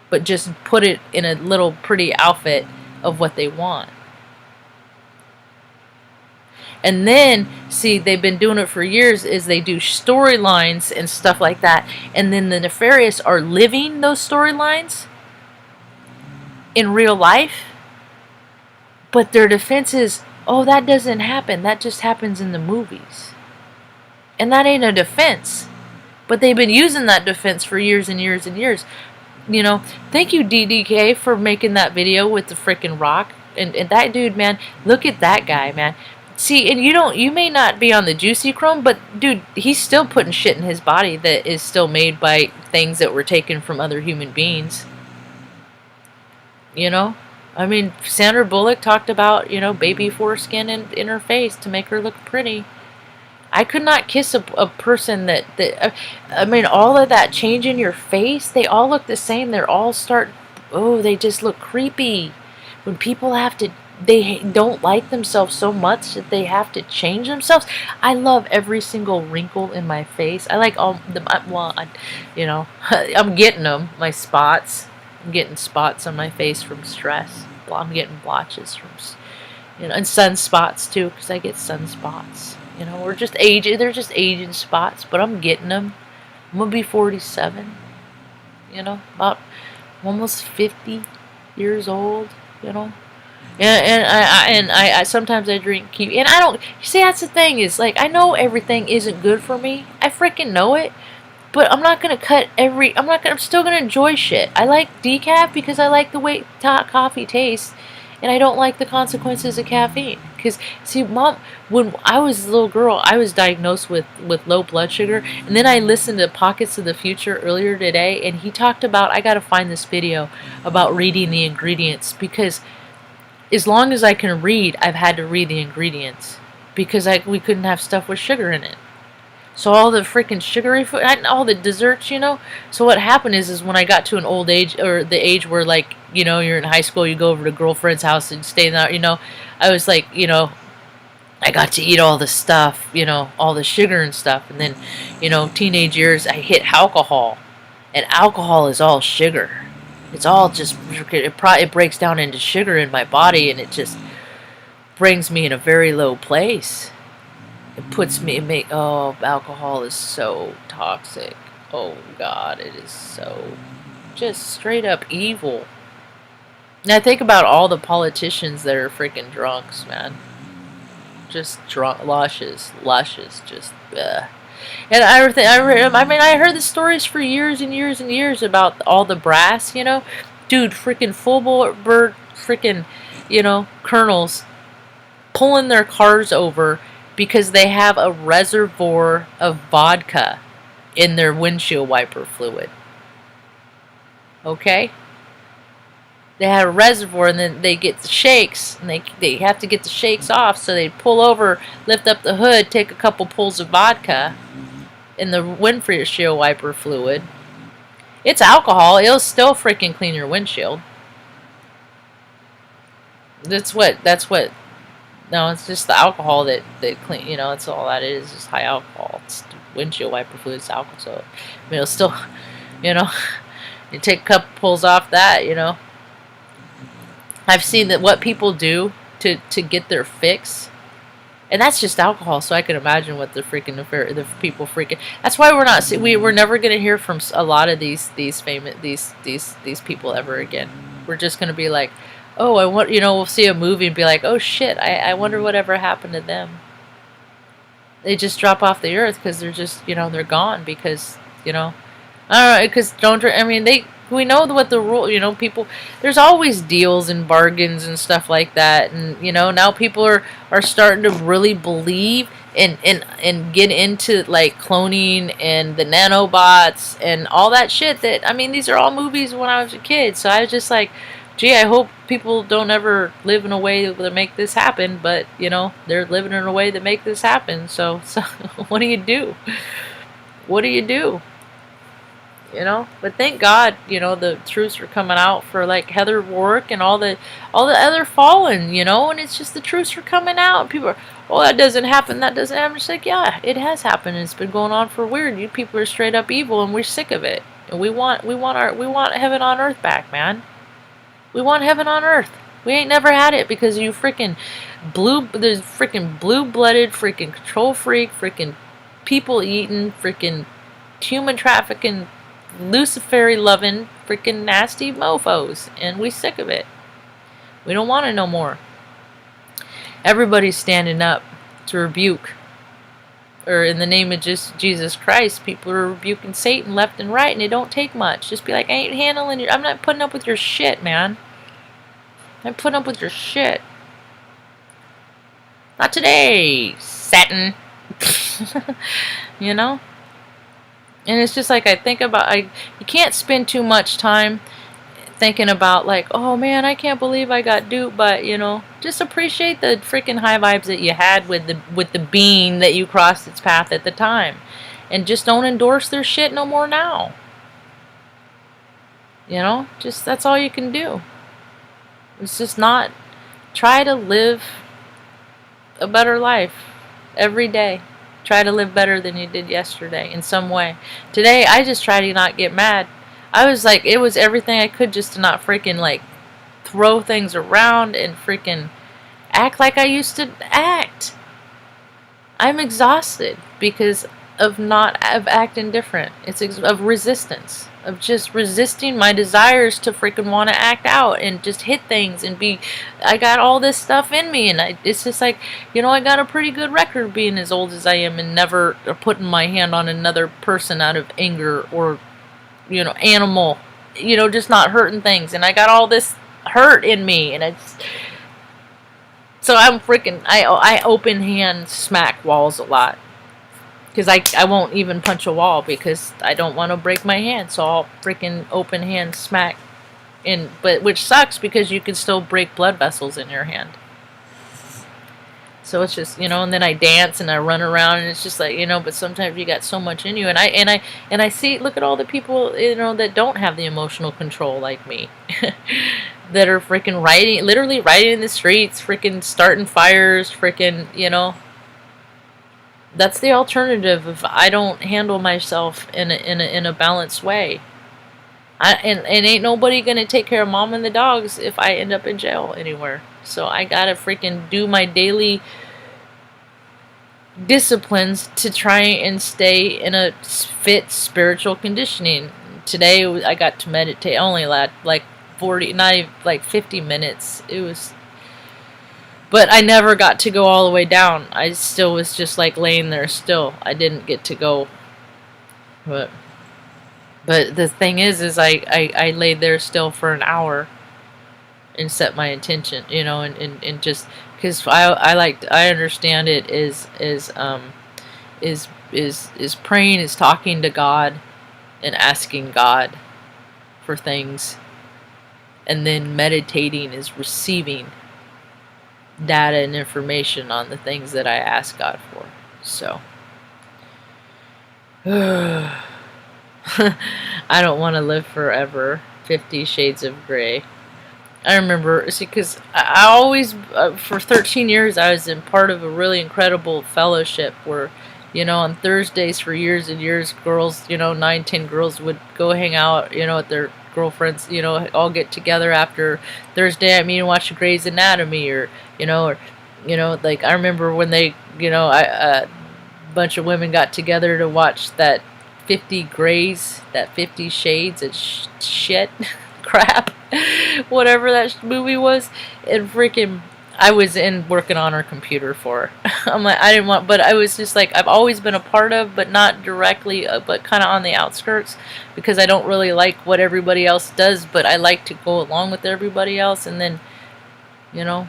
[SPEAKER 1] but just put it in a little pretty outfit of what they want. And then, see, they've been doing it for years, is they do storylines and stuff like that, and then the nefarious are living those storylines in real life. But their defense is, oh, that doesn't happen. That just happens in the movies. And that ain't a defense. But they've been using that defense for years and years and years. Thank you, DDK, for making that video with the freaking rock. And that dude, man, look at that guy, man. See, and you may not be on the juicy chrome, but dude, he's still putting shit in his body that is still made by things that were taken from other human beings. I mean, Sandra Bullock talked about, baby foreskin in her face to make her look pretty. I could not kiss a person that I mean, all of that change in your face, they all look the same. They just look creepy. When people have to they don't like themselves so much that they have to change themselves. I love every single wrinkle in my face. I like all the, well, you know, I'm getting them, my spots. I'm getting spots on my face from stress. I'm getting blotches from, you know, and sunspots too, because I get sunspots. You know, we're just aging. They're just aging spots, but I'm getting them. I'm gonna be 47. You know, about almost 50 years old. You know, and I sometimes I drink kiwi, and I don't. You see, that's the thing is like I know everything isn't good for me. I freaking know it. But I'm not gonna cut every. I'm still gonna enjoy shit. I like decaf because I like the way coffee tastes, and I don't like the consequences of caffeine. Because see, mom, when I was a little girl, I was diagnosed with low blood sugar, and then I listened to Pockets of the Future earlier today, and he talked about. I gotta find this video about reading the ingredients because as long as I can read, I've had to read the ingredients because we couldn't have stuff with sugar in it. So all the freaking sugary food, all the desserts, you know. So what happened is when I got to an old age, or the age where like, you know, you're in high school, you go over to girlfriend's house and stay there, you know. I was like, you know, I got to eat all the stuff, you know, all the sugar and stuff, and then, you know, teenage years, I hit alcohol, and alcohol is all sugar. It's all just it breaks down into sugar in my body, and it just brings me in a very low place. It puts me, oh, alcohol is so toxic. Oh, God, it is so just straight up evil. And I think about all the politicians that are freaking drunks, man. Just drunk, lushes, just, ugh. And I heard the stories for years and years and years about all the brass, you know? Dude, freaking full bird, freaking, you know, colonels pulling their cars over because they have a reservoir of vodka in their windshield wiper fluid. Okay? They had a reservoir, and then they get the shakes, and they have to get the shakes off, so they pull over, lift up the hood, take a couple pulls of vodka in the windshield wiper fluid. It's alcohol. It'll still freaking clean your windshield. That's what no, it's just the alcohol that clean. You know, that's all that is. Just high alcohol. It's windshield wiper fluid. It's alcohol. So, I mean, it'll still, you know, you take a couple pulls off that. You know, I've seen that what people do to get their fix, and that's just alcohol. So I can imagine what the people freaking. That's why we're never gonna hear from a lot of these famous these people ever again. We're just gonna be like, oh, we'll see a movie and be like, oh shit, I wonder whatever happened to them. They just drop off the earth because they're just, you know, they're gone because, you know, I don't know, because we know what the rule, you know, people, there's always deals and bargains and stuff like that, and, you know, now people are starting to really believe and get into, like, cloning and the nanobots and all that shit that, I mean, these are all movies when I was a kid, so I was just like, gee, I hope people don't ever live in a way that make this happen, but, you know, they're living in a way that make this happen, so what do you do? What do you do? You know, but thank God, you know, the truths are coming out for, like, Heather Warwick and all the other fallen, you know, and it's just the truths are coming out. People are, oh, that doesn't happen, that doesn't happen. I'm just like, yeah, it has happened, and it's been going on for weird. You people are straight up evil, and we're sick of it, and we want heaven on earth back, man. We want heaven on earth. We ain't never had it because you freaking there's freaking blue-blooded, freaking control freak, freaking people-eating, freaking human trafficking, Luciferi-loving, freaking nasty mofos. And we sick of it. We don't want it no more. Everybody's standing up to rebuke. Or in the name of just Jesus Christ, people are rebuking Satan left and right, and it don't take much. Just be like, I ain't handling I'm not putting up with your shit, man. I'm putting up with your shit. Not today, Satan. You know? And it's just like I think about, you can't spend too much time thinking about like, oh man, I can't believe I got duped, but you know, just appreciate the freaking high vibes that you had with the being that you crossed its path at the time, and just don't endorse their shit no more now. You know, just that's all you can do. It's just not try to live a better life every day. Try to live better than you did yesterday in some way. Today, I just try to not get mad. I was like, it was everything I could just to not freaking, like, throw things around and freaking act like I used to act. I'm exhausted because of acting different. It's of resistance. Of just resisting my desires to freaking want to act out and just hit things and be, I got all this stuff in me, and it's just like, you know, I got a pretty good record being as old as I am and never putting my hand on another person out of anger or, you know, animal, you know, just not hurting things, and I got all this hurt in me, and it's, so I'm freaking, I open hand smack walls a lot. Because I won't even punch a wall because I don't want to break my hand. So I'll freaking open hand smack. But which sucks because you can still break blood vessels in your hand. So it's just, you know, and then I dance and I run around and it's just like, you know, but sometimes you got so much in you. And I see, look at all the people, you know, that don't have the emotional control like me. That are freaking literally riding in the streets, freaking starting fires, freaking, you know. That's the alternative if I don't handle myself in a balanced way. And ain't nobody gonna take care of mom and the dogs if I end up in jail anywhere. So I gotta freaking do my daily disciplines to try and stay in a fit spiritual conditioning. Today I got to meditate only like 40, not even like 50 minutes. It was. But I never got to go all the way down. I still was just like laying there still. I didn't get to go. But the thing is I laid there still for an hour and set my intention, you know, and just because I understand it is praying, is talking to God and asking God for things, and then meditating is receiving data and information on the things that I ask God for. So I don't want to live forever. 50 Shades of Grey. I remember, see, because I always, for 13 years, I was in part of a really incredible fellowship where, you know, on Thursdays for years and years, girls, you know, 9, 10 girls would go hang out, you know, with their girlfriends, you know, all get together after Thursday night meeting and watch Grey's Anatomy, or, you know, like I remember when they, you know, a bunch of women got together to watch that 50 Greys, that 50 Shades of shit, crap, whatever that movie was, and freaking, I was in working on her computer for her. I'm like, I didn't want, but I was just like, I've always been a part of, but not directly, but kind of on the outskirts, because I don't really like what everybody else does, but I like to go along with everybody else, and then, you know,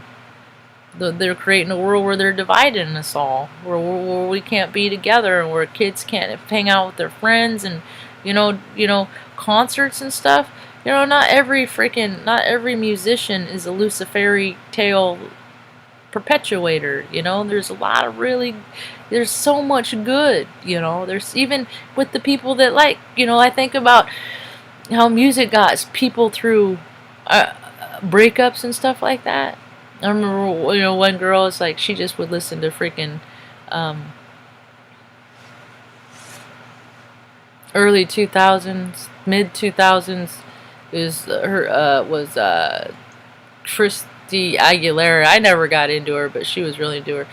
[SPEAKER 1] they're creating a world where they're dividing us all, where we can't be together, and where kids can't hang out with their friends, and, you know, concerts and stuff. You know, not every musician is a Luciferi tale perpetuator, you know. There's a lot of there's so much good, you know. There's even with the people that, like, you know, I think about how music got people through breakups and stuff like that. I remember, you know, one girl is like, she just would listen to freaking early 2000s, mid 2000s. Was Christy Aguilera. I never got into her, but she was really into her.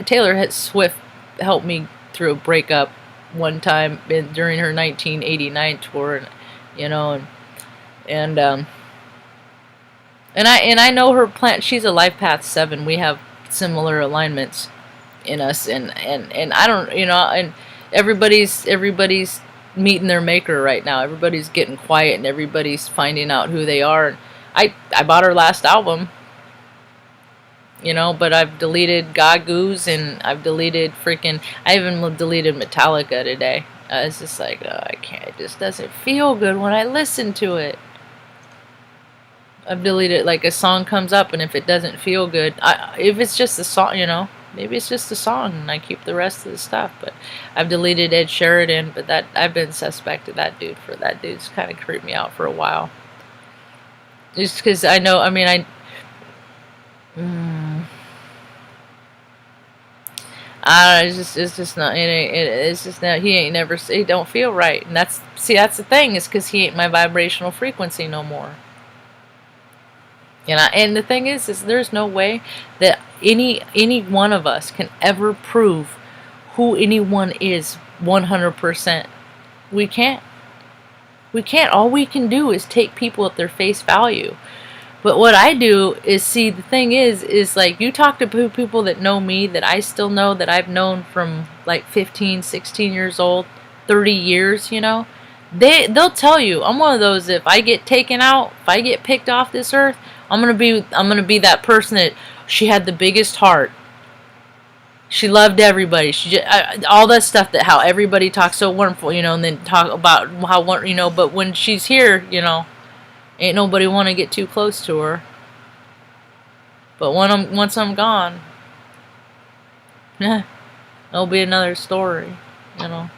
[SPEAKER 1] Taylor Swift helped me through a breakup one time during her 1989 tour, and, you know, and I know her plan. She's a Life Path 7. We have similar alignments in us, and I don't, you know, and everybody's meeting their maker right now. Everybody's getting quiet and everybody's finding out who they are. I bought her last album, you know, but I've deleted Gagoos, and I've deleted I even deleted Metallica today. It's just like, oh, I can't, it just doesn't feel good when I listen to it. I've deleted, like, a song comes up, and if it doesn't feel good, if it's just a song, you know, maybe it's just a song, and I keep the rest of the stuff. But I've deleted Ed Sheridan, but that I've been suspect of that dude. That dude's kind of creeped me out for a while. Just because I know, I mean, Mm. It's just not. It's just not. He ain't never. He don't feel right, and that's the thing. Is because he ain't my vibrational frequency no more. And the thing is there's no way that any one of us can ever prove who anyone is 100%. We can't. We can't. All we can do is take people at their face value. But what I do is, see, the thing is like, you talk to people that know me, that I still know, that I've known from like 15, 16 years old, 30 years, you know, they'll tell you I'm one of those. If I get taken out, if I get picked off this earth, I'm gonna be that person that, she had the biggest heart. She loved everybody. She just, all that stuff, that how everybody talks so wonderful, you know, and then talk about how, you know, but when she's here, you know, ain't nobody want to get too close to her. But once I'm gone, it'll be another story, you know.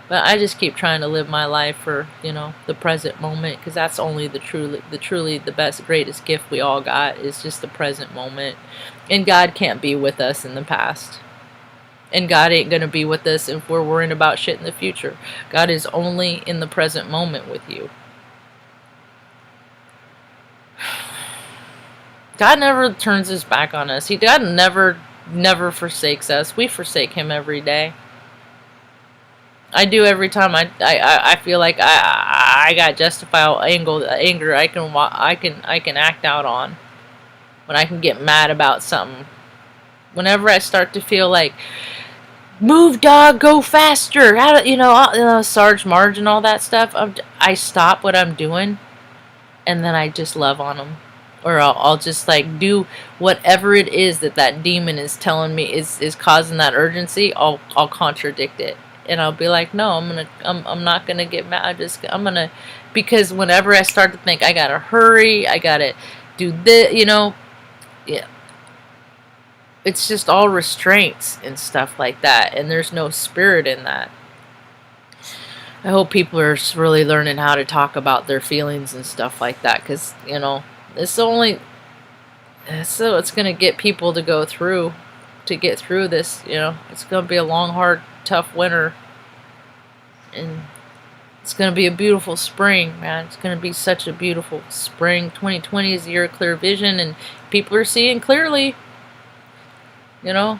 [SPEAKER 1] But I just keep trying to live my life for, you know, the present moment, because that's only the truly the best, greatest gift we all got, is just the present moment. And God can't be with us in the past. And God ain't going to be with us if we're worrying about shit in the future. God is only in the present moment with you. God never turns his back on us. God never forsakes us. We forsake him every day. I do every time I feel like I got justifiable anger I can act out on. When I can get mad about something. Whenever I start to feel like, move, dog, go faster, you know, Sarge, Marge, and all that stuff, I stop what I'm doing, and then I just love on them. Or I'll just like do whatever it is that demon is telling me is causing that urgency. I'll contradict it, and I'll be like, no, I'm not gonna get mad. I'm gonna, because whenever I start to think I gotta hurry, I gotta do this, you know, yeah, it's just all restraints and stuff like that, and there's no spirit in that. I hope people are really learning how to talk about their feelings and stuff like that, because, you know, it's going to get people to get through this, you know. It's going to be a long, hard, tough winter, and it's going to be a beautiful spring, man. It's going to be such a beautiful spring. 2020 is the year of clear vision, and people are seeing clearly, you know.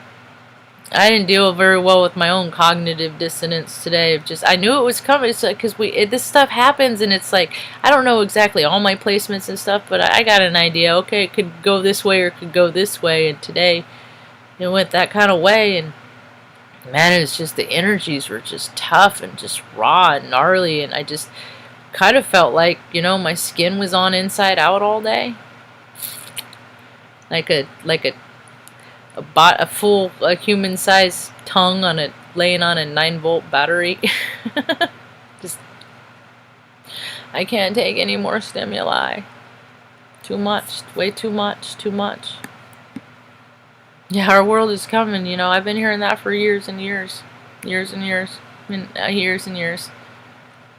[SPEAKER 1] I didn't deal very well with my own cognitive dissonance today. I knew it was coming. It's like, because this stuff happens, and it's like, I don't know exactly all my placements and stuff, but I got an idea. Okay, it could go this way or it could go this way, and today it went that kind of way, and man, it's just, the energies were just tough and just raw and gnarly, and I just kind of felt like, you know, my skin was on inside out all day, like a full human-sized tongue laying on a 9-volt battery. Just, I can't take any more stimuli. Too much, way too much. Yeah, our world is coming. You know, I've been hearing that for years and years, years and years. I mean, years and years,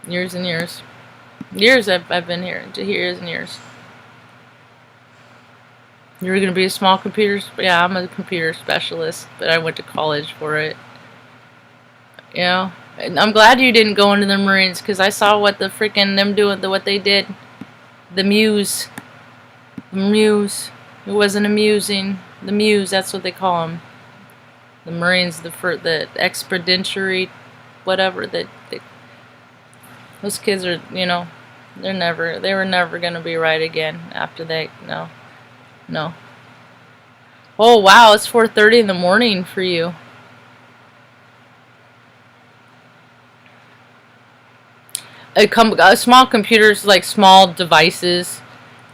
[SPEAKER 1] years and years. Years I've been hearing, years and years. You're going to be a small computer... Yeah, I'm a computer specialist, but I went to college for it. You know? And I'm glad you didn't go into the Marines, because I saw what the freaking them doing, what they did. The Muse. The Muse. It wasn't amusing. The Muse, that's what they call them. The Marines, the expeditionary, whatever. Those kids are, you know, they were never going to be right again after they... No. Oh, wow, it's 4:30 in the morning for you. Small computers, like small devices.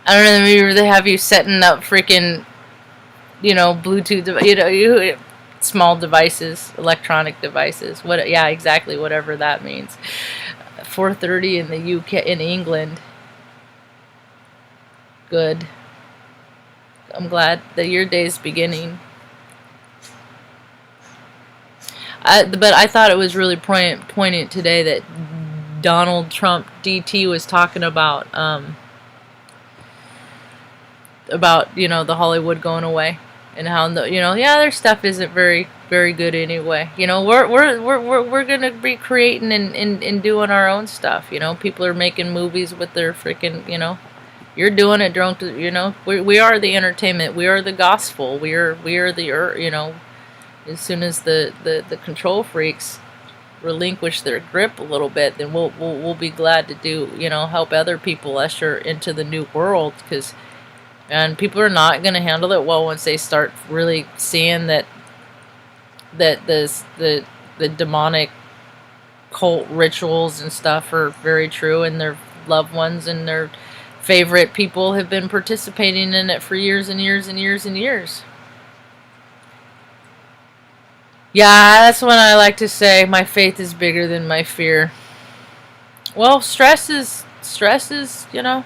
[SPEAKER 1] I don't know, maybe they have you setting up freaking, you know, Bluetooth, you know, small devices, electronic devices. Yeah, exactly, whatever that means. 4:30 in the UK, in England. Good. I'm glad that your day's beginning. But I thought it was really poignant today that Donald Trump DT was talking about about, you know, the Hollywood going away, and how, you know, yeah, their stuff isn't very good anyway. You know, we're gonna be creating and doing our own stuff. You know, people are making movies with their freaking, you know, you're doing it drunk. You know, we are the entertainment. We are the gospel. We are the, you know. As soon as the control freaks relinquish their grip a little bit, then we'll be glad to do, you know, help other people usher into the new world, because, and people are not going to handle it well once they start really seeing that the demonic cult rituals and stuff are very true, and their loved ones and their favorite people have been participating in it for years and years and years and years. Yeah, that's when I like to say my faith is bigger than my fear. Well, stress is, you know,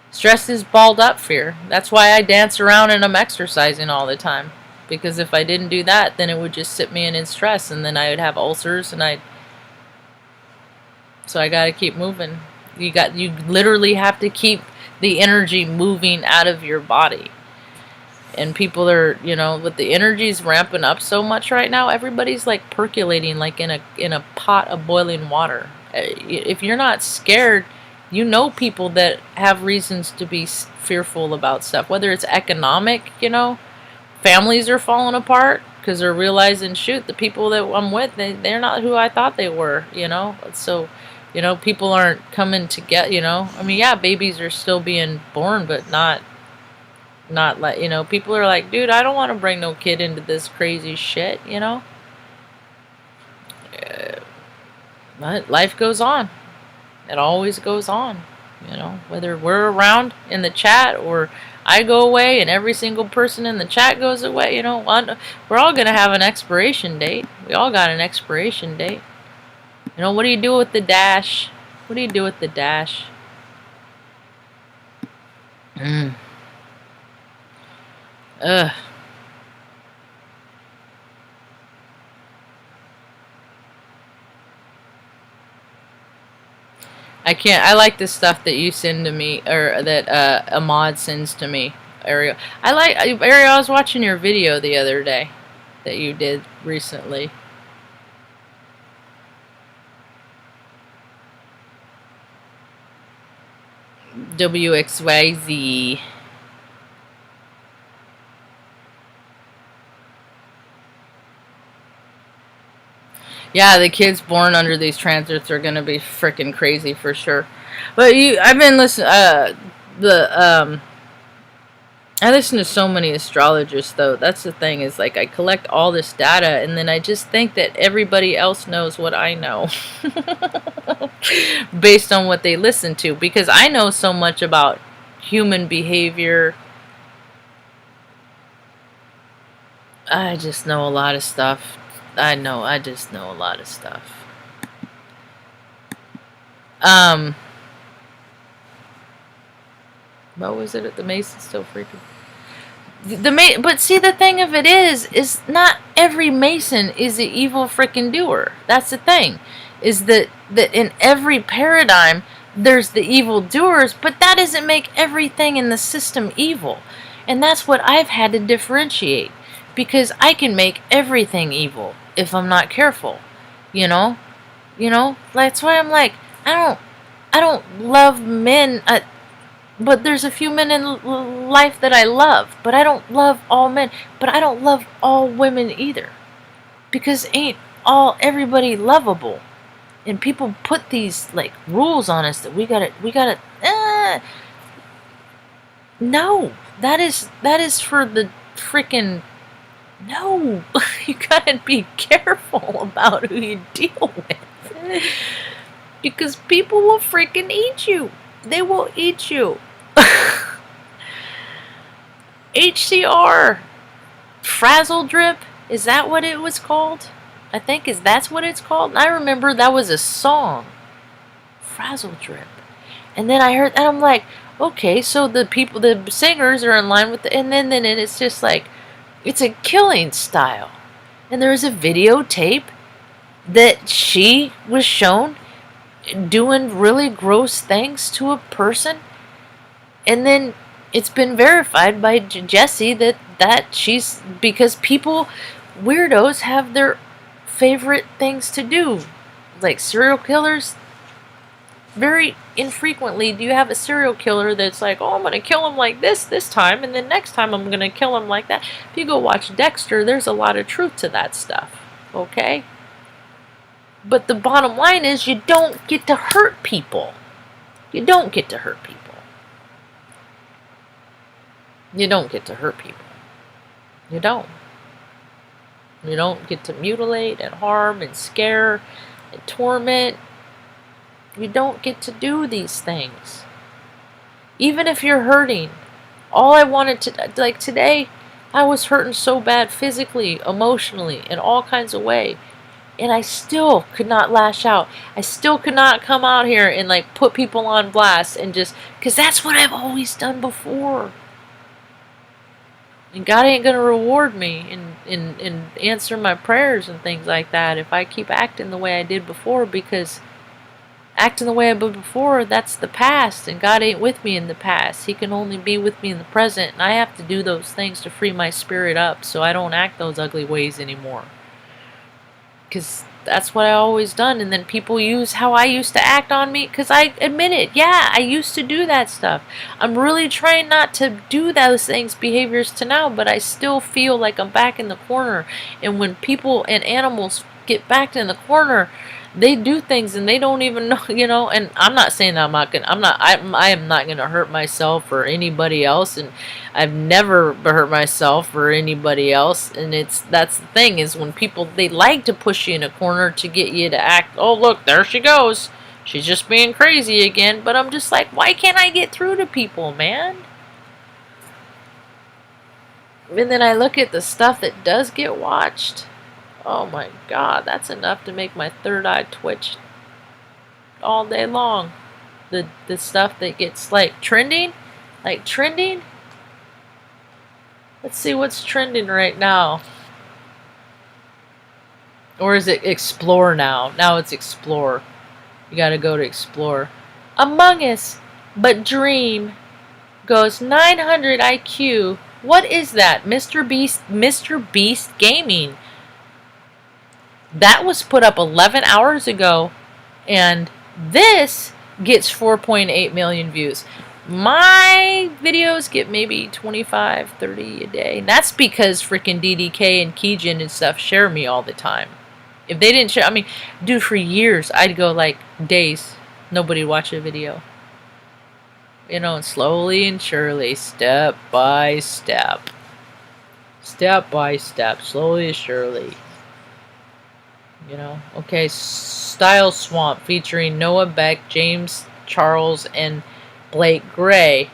[SPEAKER 1] stress is balled up fear. That's why I dance around and I'm exercising all the time. Because if I didn't do that, then it would just sit me in stress, and then I would have ulcers, and so I gotta keep moving. You literally have to keep the energy moving out of your body. And people are, you know, with the energies ramping up so much right now, everybody's like percolating like in a pot of boiling water. If you're not scared, you know, people that have reasons to be fearful about stuff, whether it's economic, you know, families are falling apart because they're realizing, shoot, the people that I'm with, they're not who I thought they were, you know. So, you know, people aren't coming to get, you know, I mean, yeah, babies are still being born, but not like, you know, people are like, dude, I don't want to bring no kid into this crazy shit, you know. But life goes on. It always goes on, you know, whether we're around in the chat or I go away and every single person in the chat goes away, you know, we're all going to have an expiration date. We all got an expiration date. You know, what do you do with the dash? What do you do with the dash? Ugh. I can't. I like the stuff that you send to me, or that Ahmad sends to me, Ariel. Ariel. I was watching your video the other day that you did recently. WXYZ. Yeah, the kids born under these transits are gonna be freaking crazy for sure. But I've been listening. I listen to so many astrologists, though. That's the thing, is like I collect all this data, and then I just think that everybody else knows what I know, based on what they listen to. Because I know so much about human behavior. I just know a lot of stuff. I just know a lot of stuff. What was it at the Mason's still freaking? But see, the thing of it is not every Mason is an evil freaking doer. That's the thing, is that in every paradigm there's the evil doers, but that doesn't make everything in the system evil. And that's what I've had to differentiate, because I can make everything evil if I'm not careful, you know. That's why I'm like, I don't love men, but there's a few men in life that I love, but I don't love all men, but I don't love all women either, because ain't everybody lovable. And people put these like rules on us that we gotta no, that is for the freaking, no. You gotta be careful about who you deal with, because people will freaking eat you. They will eat you. HCR Frazzle Drip, is that what it was called? I think that's what it's called. And I remember that was a song, Frazzle Drip. And then I heard, and I'm like, okay, so the singers are in line with and then it's just like, it's a killing style. And there was a videotape that she was shown doing really gross things to a person, and then it's been verified by Jessie that she's, because people, weirdos, have their favorite things to do. Like serial killers, very infrequently do you have a serial killer that's like, oh, I'm going to kill him like this time, and then next time I'm going to kill him like that. If you go watch Dexter, there's a lot of truth to that stuff, okay? But the bottom line is, you don't get to hurt people. You don't get to hurt people. You don't get to hurt people. You don't. You don't get to mutilate and harm and scare and torment. You don't get to do these things. Even if you're hurting. All I wanted to, like today, I was hurting so bad physically, emotionally, in all kinds of ways. And I still could not lash out. I still could not come out here and like put people on blast and just, because that's what I've always done before. And God ain't going to reward me and answer my prayers and things like that if I keep acting the way I did before, because acting the way I did before, that's the past, and God ain't with me in the past. He can only be with me in the present, and I have to do those things to free my spirit up so I don't act those ugly ways anymore. Because that's what I always done, and then people use how I used to act on me, because I admit it, yeah, I used to do that stuff. I'm really trying not to do those things, behaviors to now, but I still feel like I'm back in the corner, and when people and animals get back in the corner, they do things and they don't even know, you know. And I'm not saying I am not gonna hurt myself or anybody else, and I've never hurt myself or anybody else. And that's the thing, is when people, they like to push you in a corner to get you to act, oh look, there she goes, she's just being crazy again. But I'm just like, why can't I get through to people, man? And then I look at the stuff that does get watched. Oh my God, that's enough to make my third eye twitch all day long. The stuff that gets like trending. Let's see what's trending right now. Or is it Explore now? Now it's Explore. You gotta go to Explore. Among Us, but Dream goes 900 IQ. What is that? Mr. Beast Gaming. That was put up 11 hours ago, and this gets 4.8 million views. My videos get maybe 25, 30 a day. And that's because freaking DDK and Keijin and stuff share me all the time. If they didn't share, I mean, dude, for years, I'd go like days, nobody watch a video. You know, and slowly and surely, step by step, slowly and surely. You know, okay, Style Swamp featuring Noah Beck, James Charles, and Blake Gray.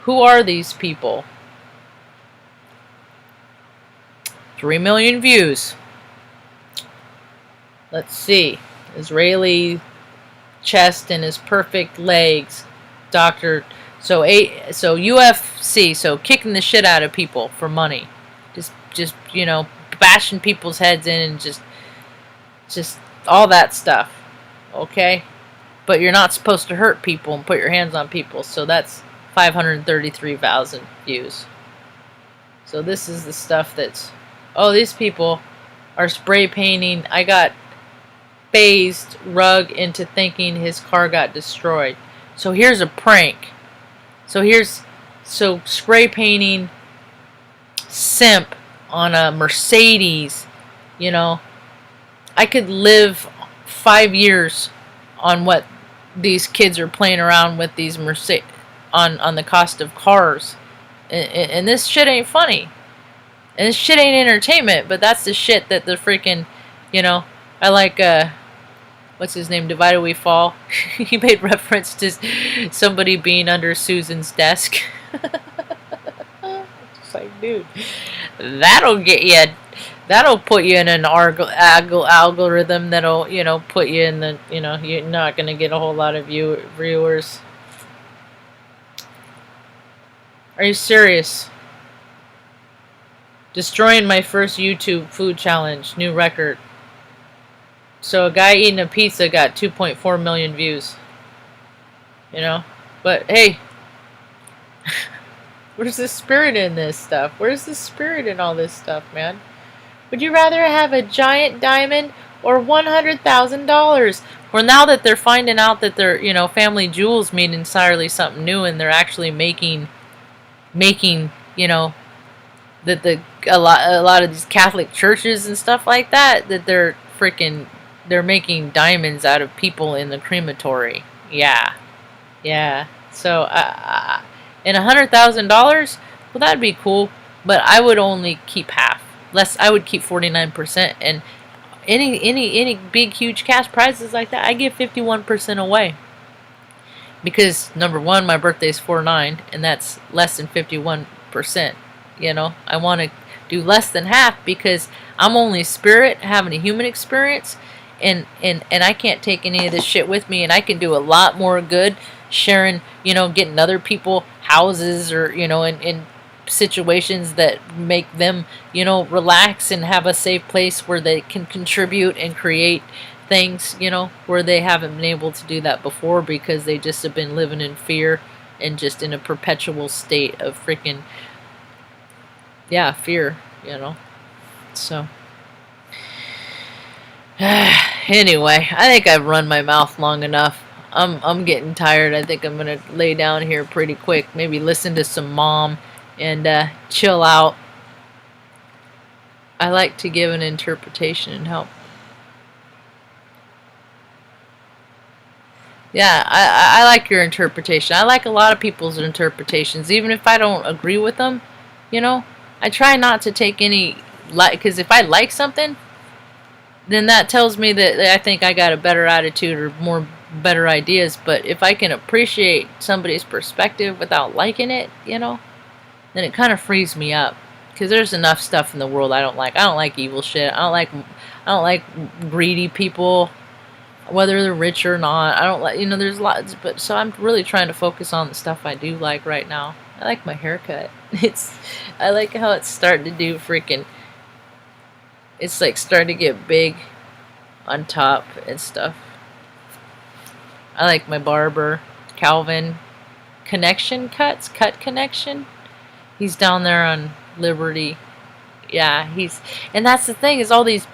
[SPEAKER 1] Who are these people? 3 million views. Let's see. Israeli chest and his perfect legs. Doctor. So UFC. So kicking the shit out of people for money. Just you know, bashing people's heads in and just all that stuff, okay? But you're not supposed to hurt people and put your hands on people, so that's 533,000 views. So this is the stuff that's, oh, these people are spray painting. I got phased Rug into thinking his car got destroyed. So here's a prank. So spray painting simp on a Mercedes, you know. I could live 5 years on what these kids are playing around with these Mercedes on the cost of cars, and this shit ain't funny, and this shit ain't entertainment. But that's the shit that the freaking, you know. I like what's his name? Divided We Fall. He made reference to somebody being under Susan's desk. It's like, dude, that'll get you. That'll put you in an algorithm that'll, you know, put you in the, you know, you're not going to get a whole lot of viewers. Are you serious? Destroying my first YouTube food challenge. New record. So a guy eating a pizza got 2.4 million views. You know? But hey. Where's the spirit in this stuff? Where's the spirit in all this stuff, man? Would you rather have a giant diamond or $100,000? Well, now that they're finding out that their, family jewels mean entirely something new, and they're actually making, that a lot of these Catholic churches and stuff like that, that they're making diamonds out of people in the crematory. Yeah. So, and $100,000, well, that'd be cool, but I would only keep half. I would keep 49%, and any big huge cash prizes like that, I give 51% away. Because number one, my birthday's 4/9, and that's less than 51%. I want to do less than half because I'm only spirit having a human experience, and I can't take any of this shit with me, and I can do a lot more good sharing, getting other people houses, or in situations that make them, relax and have a safe place where they can contribute and create things, where they haven't been able to do that before because they just have been living in fear and just in a perpetual state of freaking, fear, So, anyway, I think I've run my mouth long enough. I'm getting tired. I think I'm gonna lay down here pretty quick. Maybe listen to some Mom and chill out. I like to give an interpretation and help. Yeah, I like your interpretation. I like a lot of people's interpretations, even if I don't agree with them. I try not to take any, because if I like something, then that tells me that I think I got a better attitude or better ideas. But if I can appreciate somebody's perspective without liking it, then it kind of frees me up. Because there's enough stuff in the world I don't like. I don't like evil shit. I don't like greedy people, whether they're rich or not. I don't like, there's lots, but so I'm really trying to focus on the stuff I do like right now. I like my haircut. I like how it's starting to do freaking, it's like starting to get big on top and stuff. I like my barber, Calvin Cut Connection. He's down there on Liberty. Yeah, and that's the thing, is all these,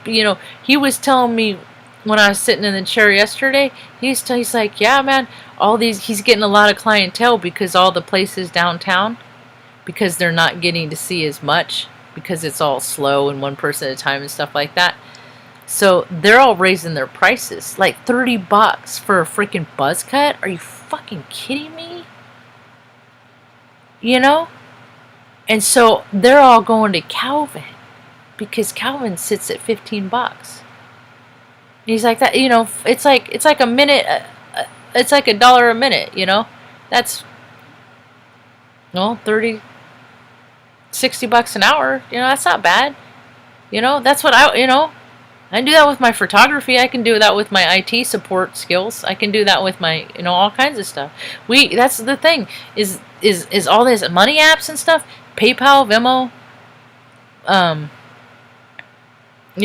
[SPEAKER 1] he was telling me when I was sitting in the chair yesterday, he's like, yeah, man, he's getting a lot of clientele because all the places downtown, because they're not getting to see as much, because it's all slow and one person at a time and stuff like that. So they're all raising their prices, like $30 for a freaking buzz cut. Are you fucking kidding me? And so they're all going to Calvin because Calvin sits at $15. He's like that, it's like a minute, it's like $1 a minute, that's, $30, $60 an hour, that's not bad, that's what I do that with my photography. I can do that with my IT support skills. I can do that with my, all kinds of stuff. That's the thing, is all this money apps and stuff, PayPal, Venmo,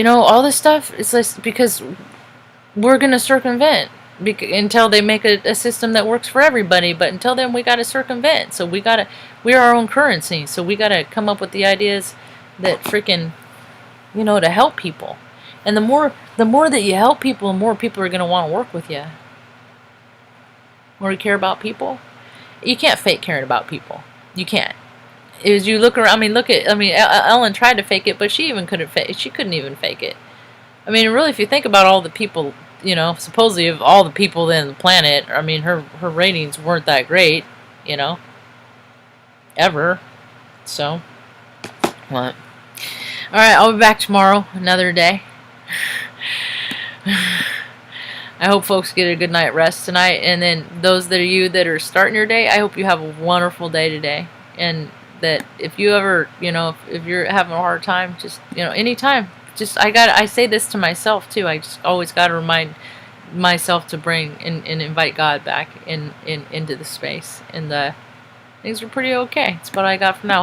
[SPEAKER 1] all this stuff, it's just because we're going to circumvent until they make a system that works for everybody. But until then, we got to circumvent. So we're our own currency. So we got to come up with the ideas that freaking, to help people. And the more that you help people, the more people are going to want to work with you. More you care about people. You can't fake caring about people. You can't. As you look around, Ellen tried to fake it, but she couldn't even fake it. Really, if you think about all the people, supposedly of all the people in the planet, her ratings weren't that great, ever. So, what? All right, I'll be back tomorrow, another day. I hope folks get a good night rest tonight, and then those that are starting your day, I hope you have a wonderful day today, and that if you ever, if you're having a hard time, just, anytime, I say this to myself too. I just always got to remind myself to bring and invite God back into the space, and things are pretty okay. That's what I got for now.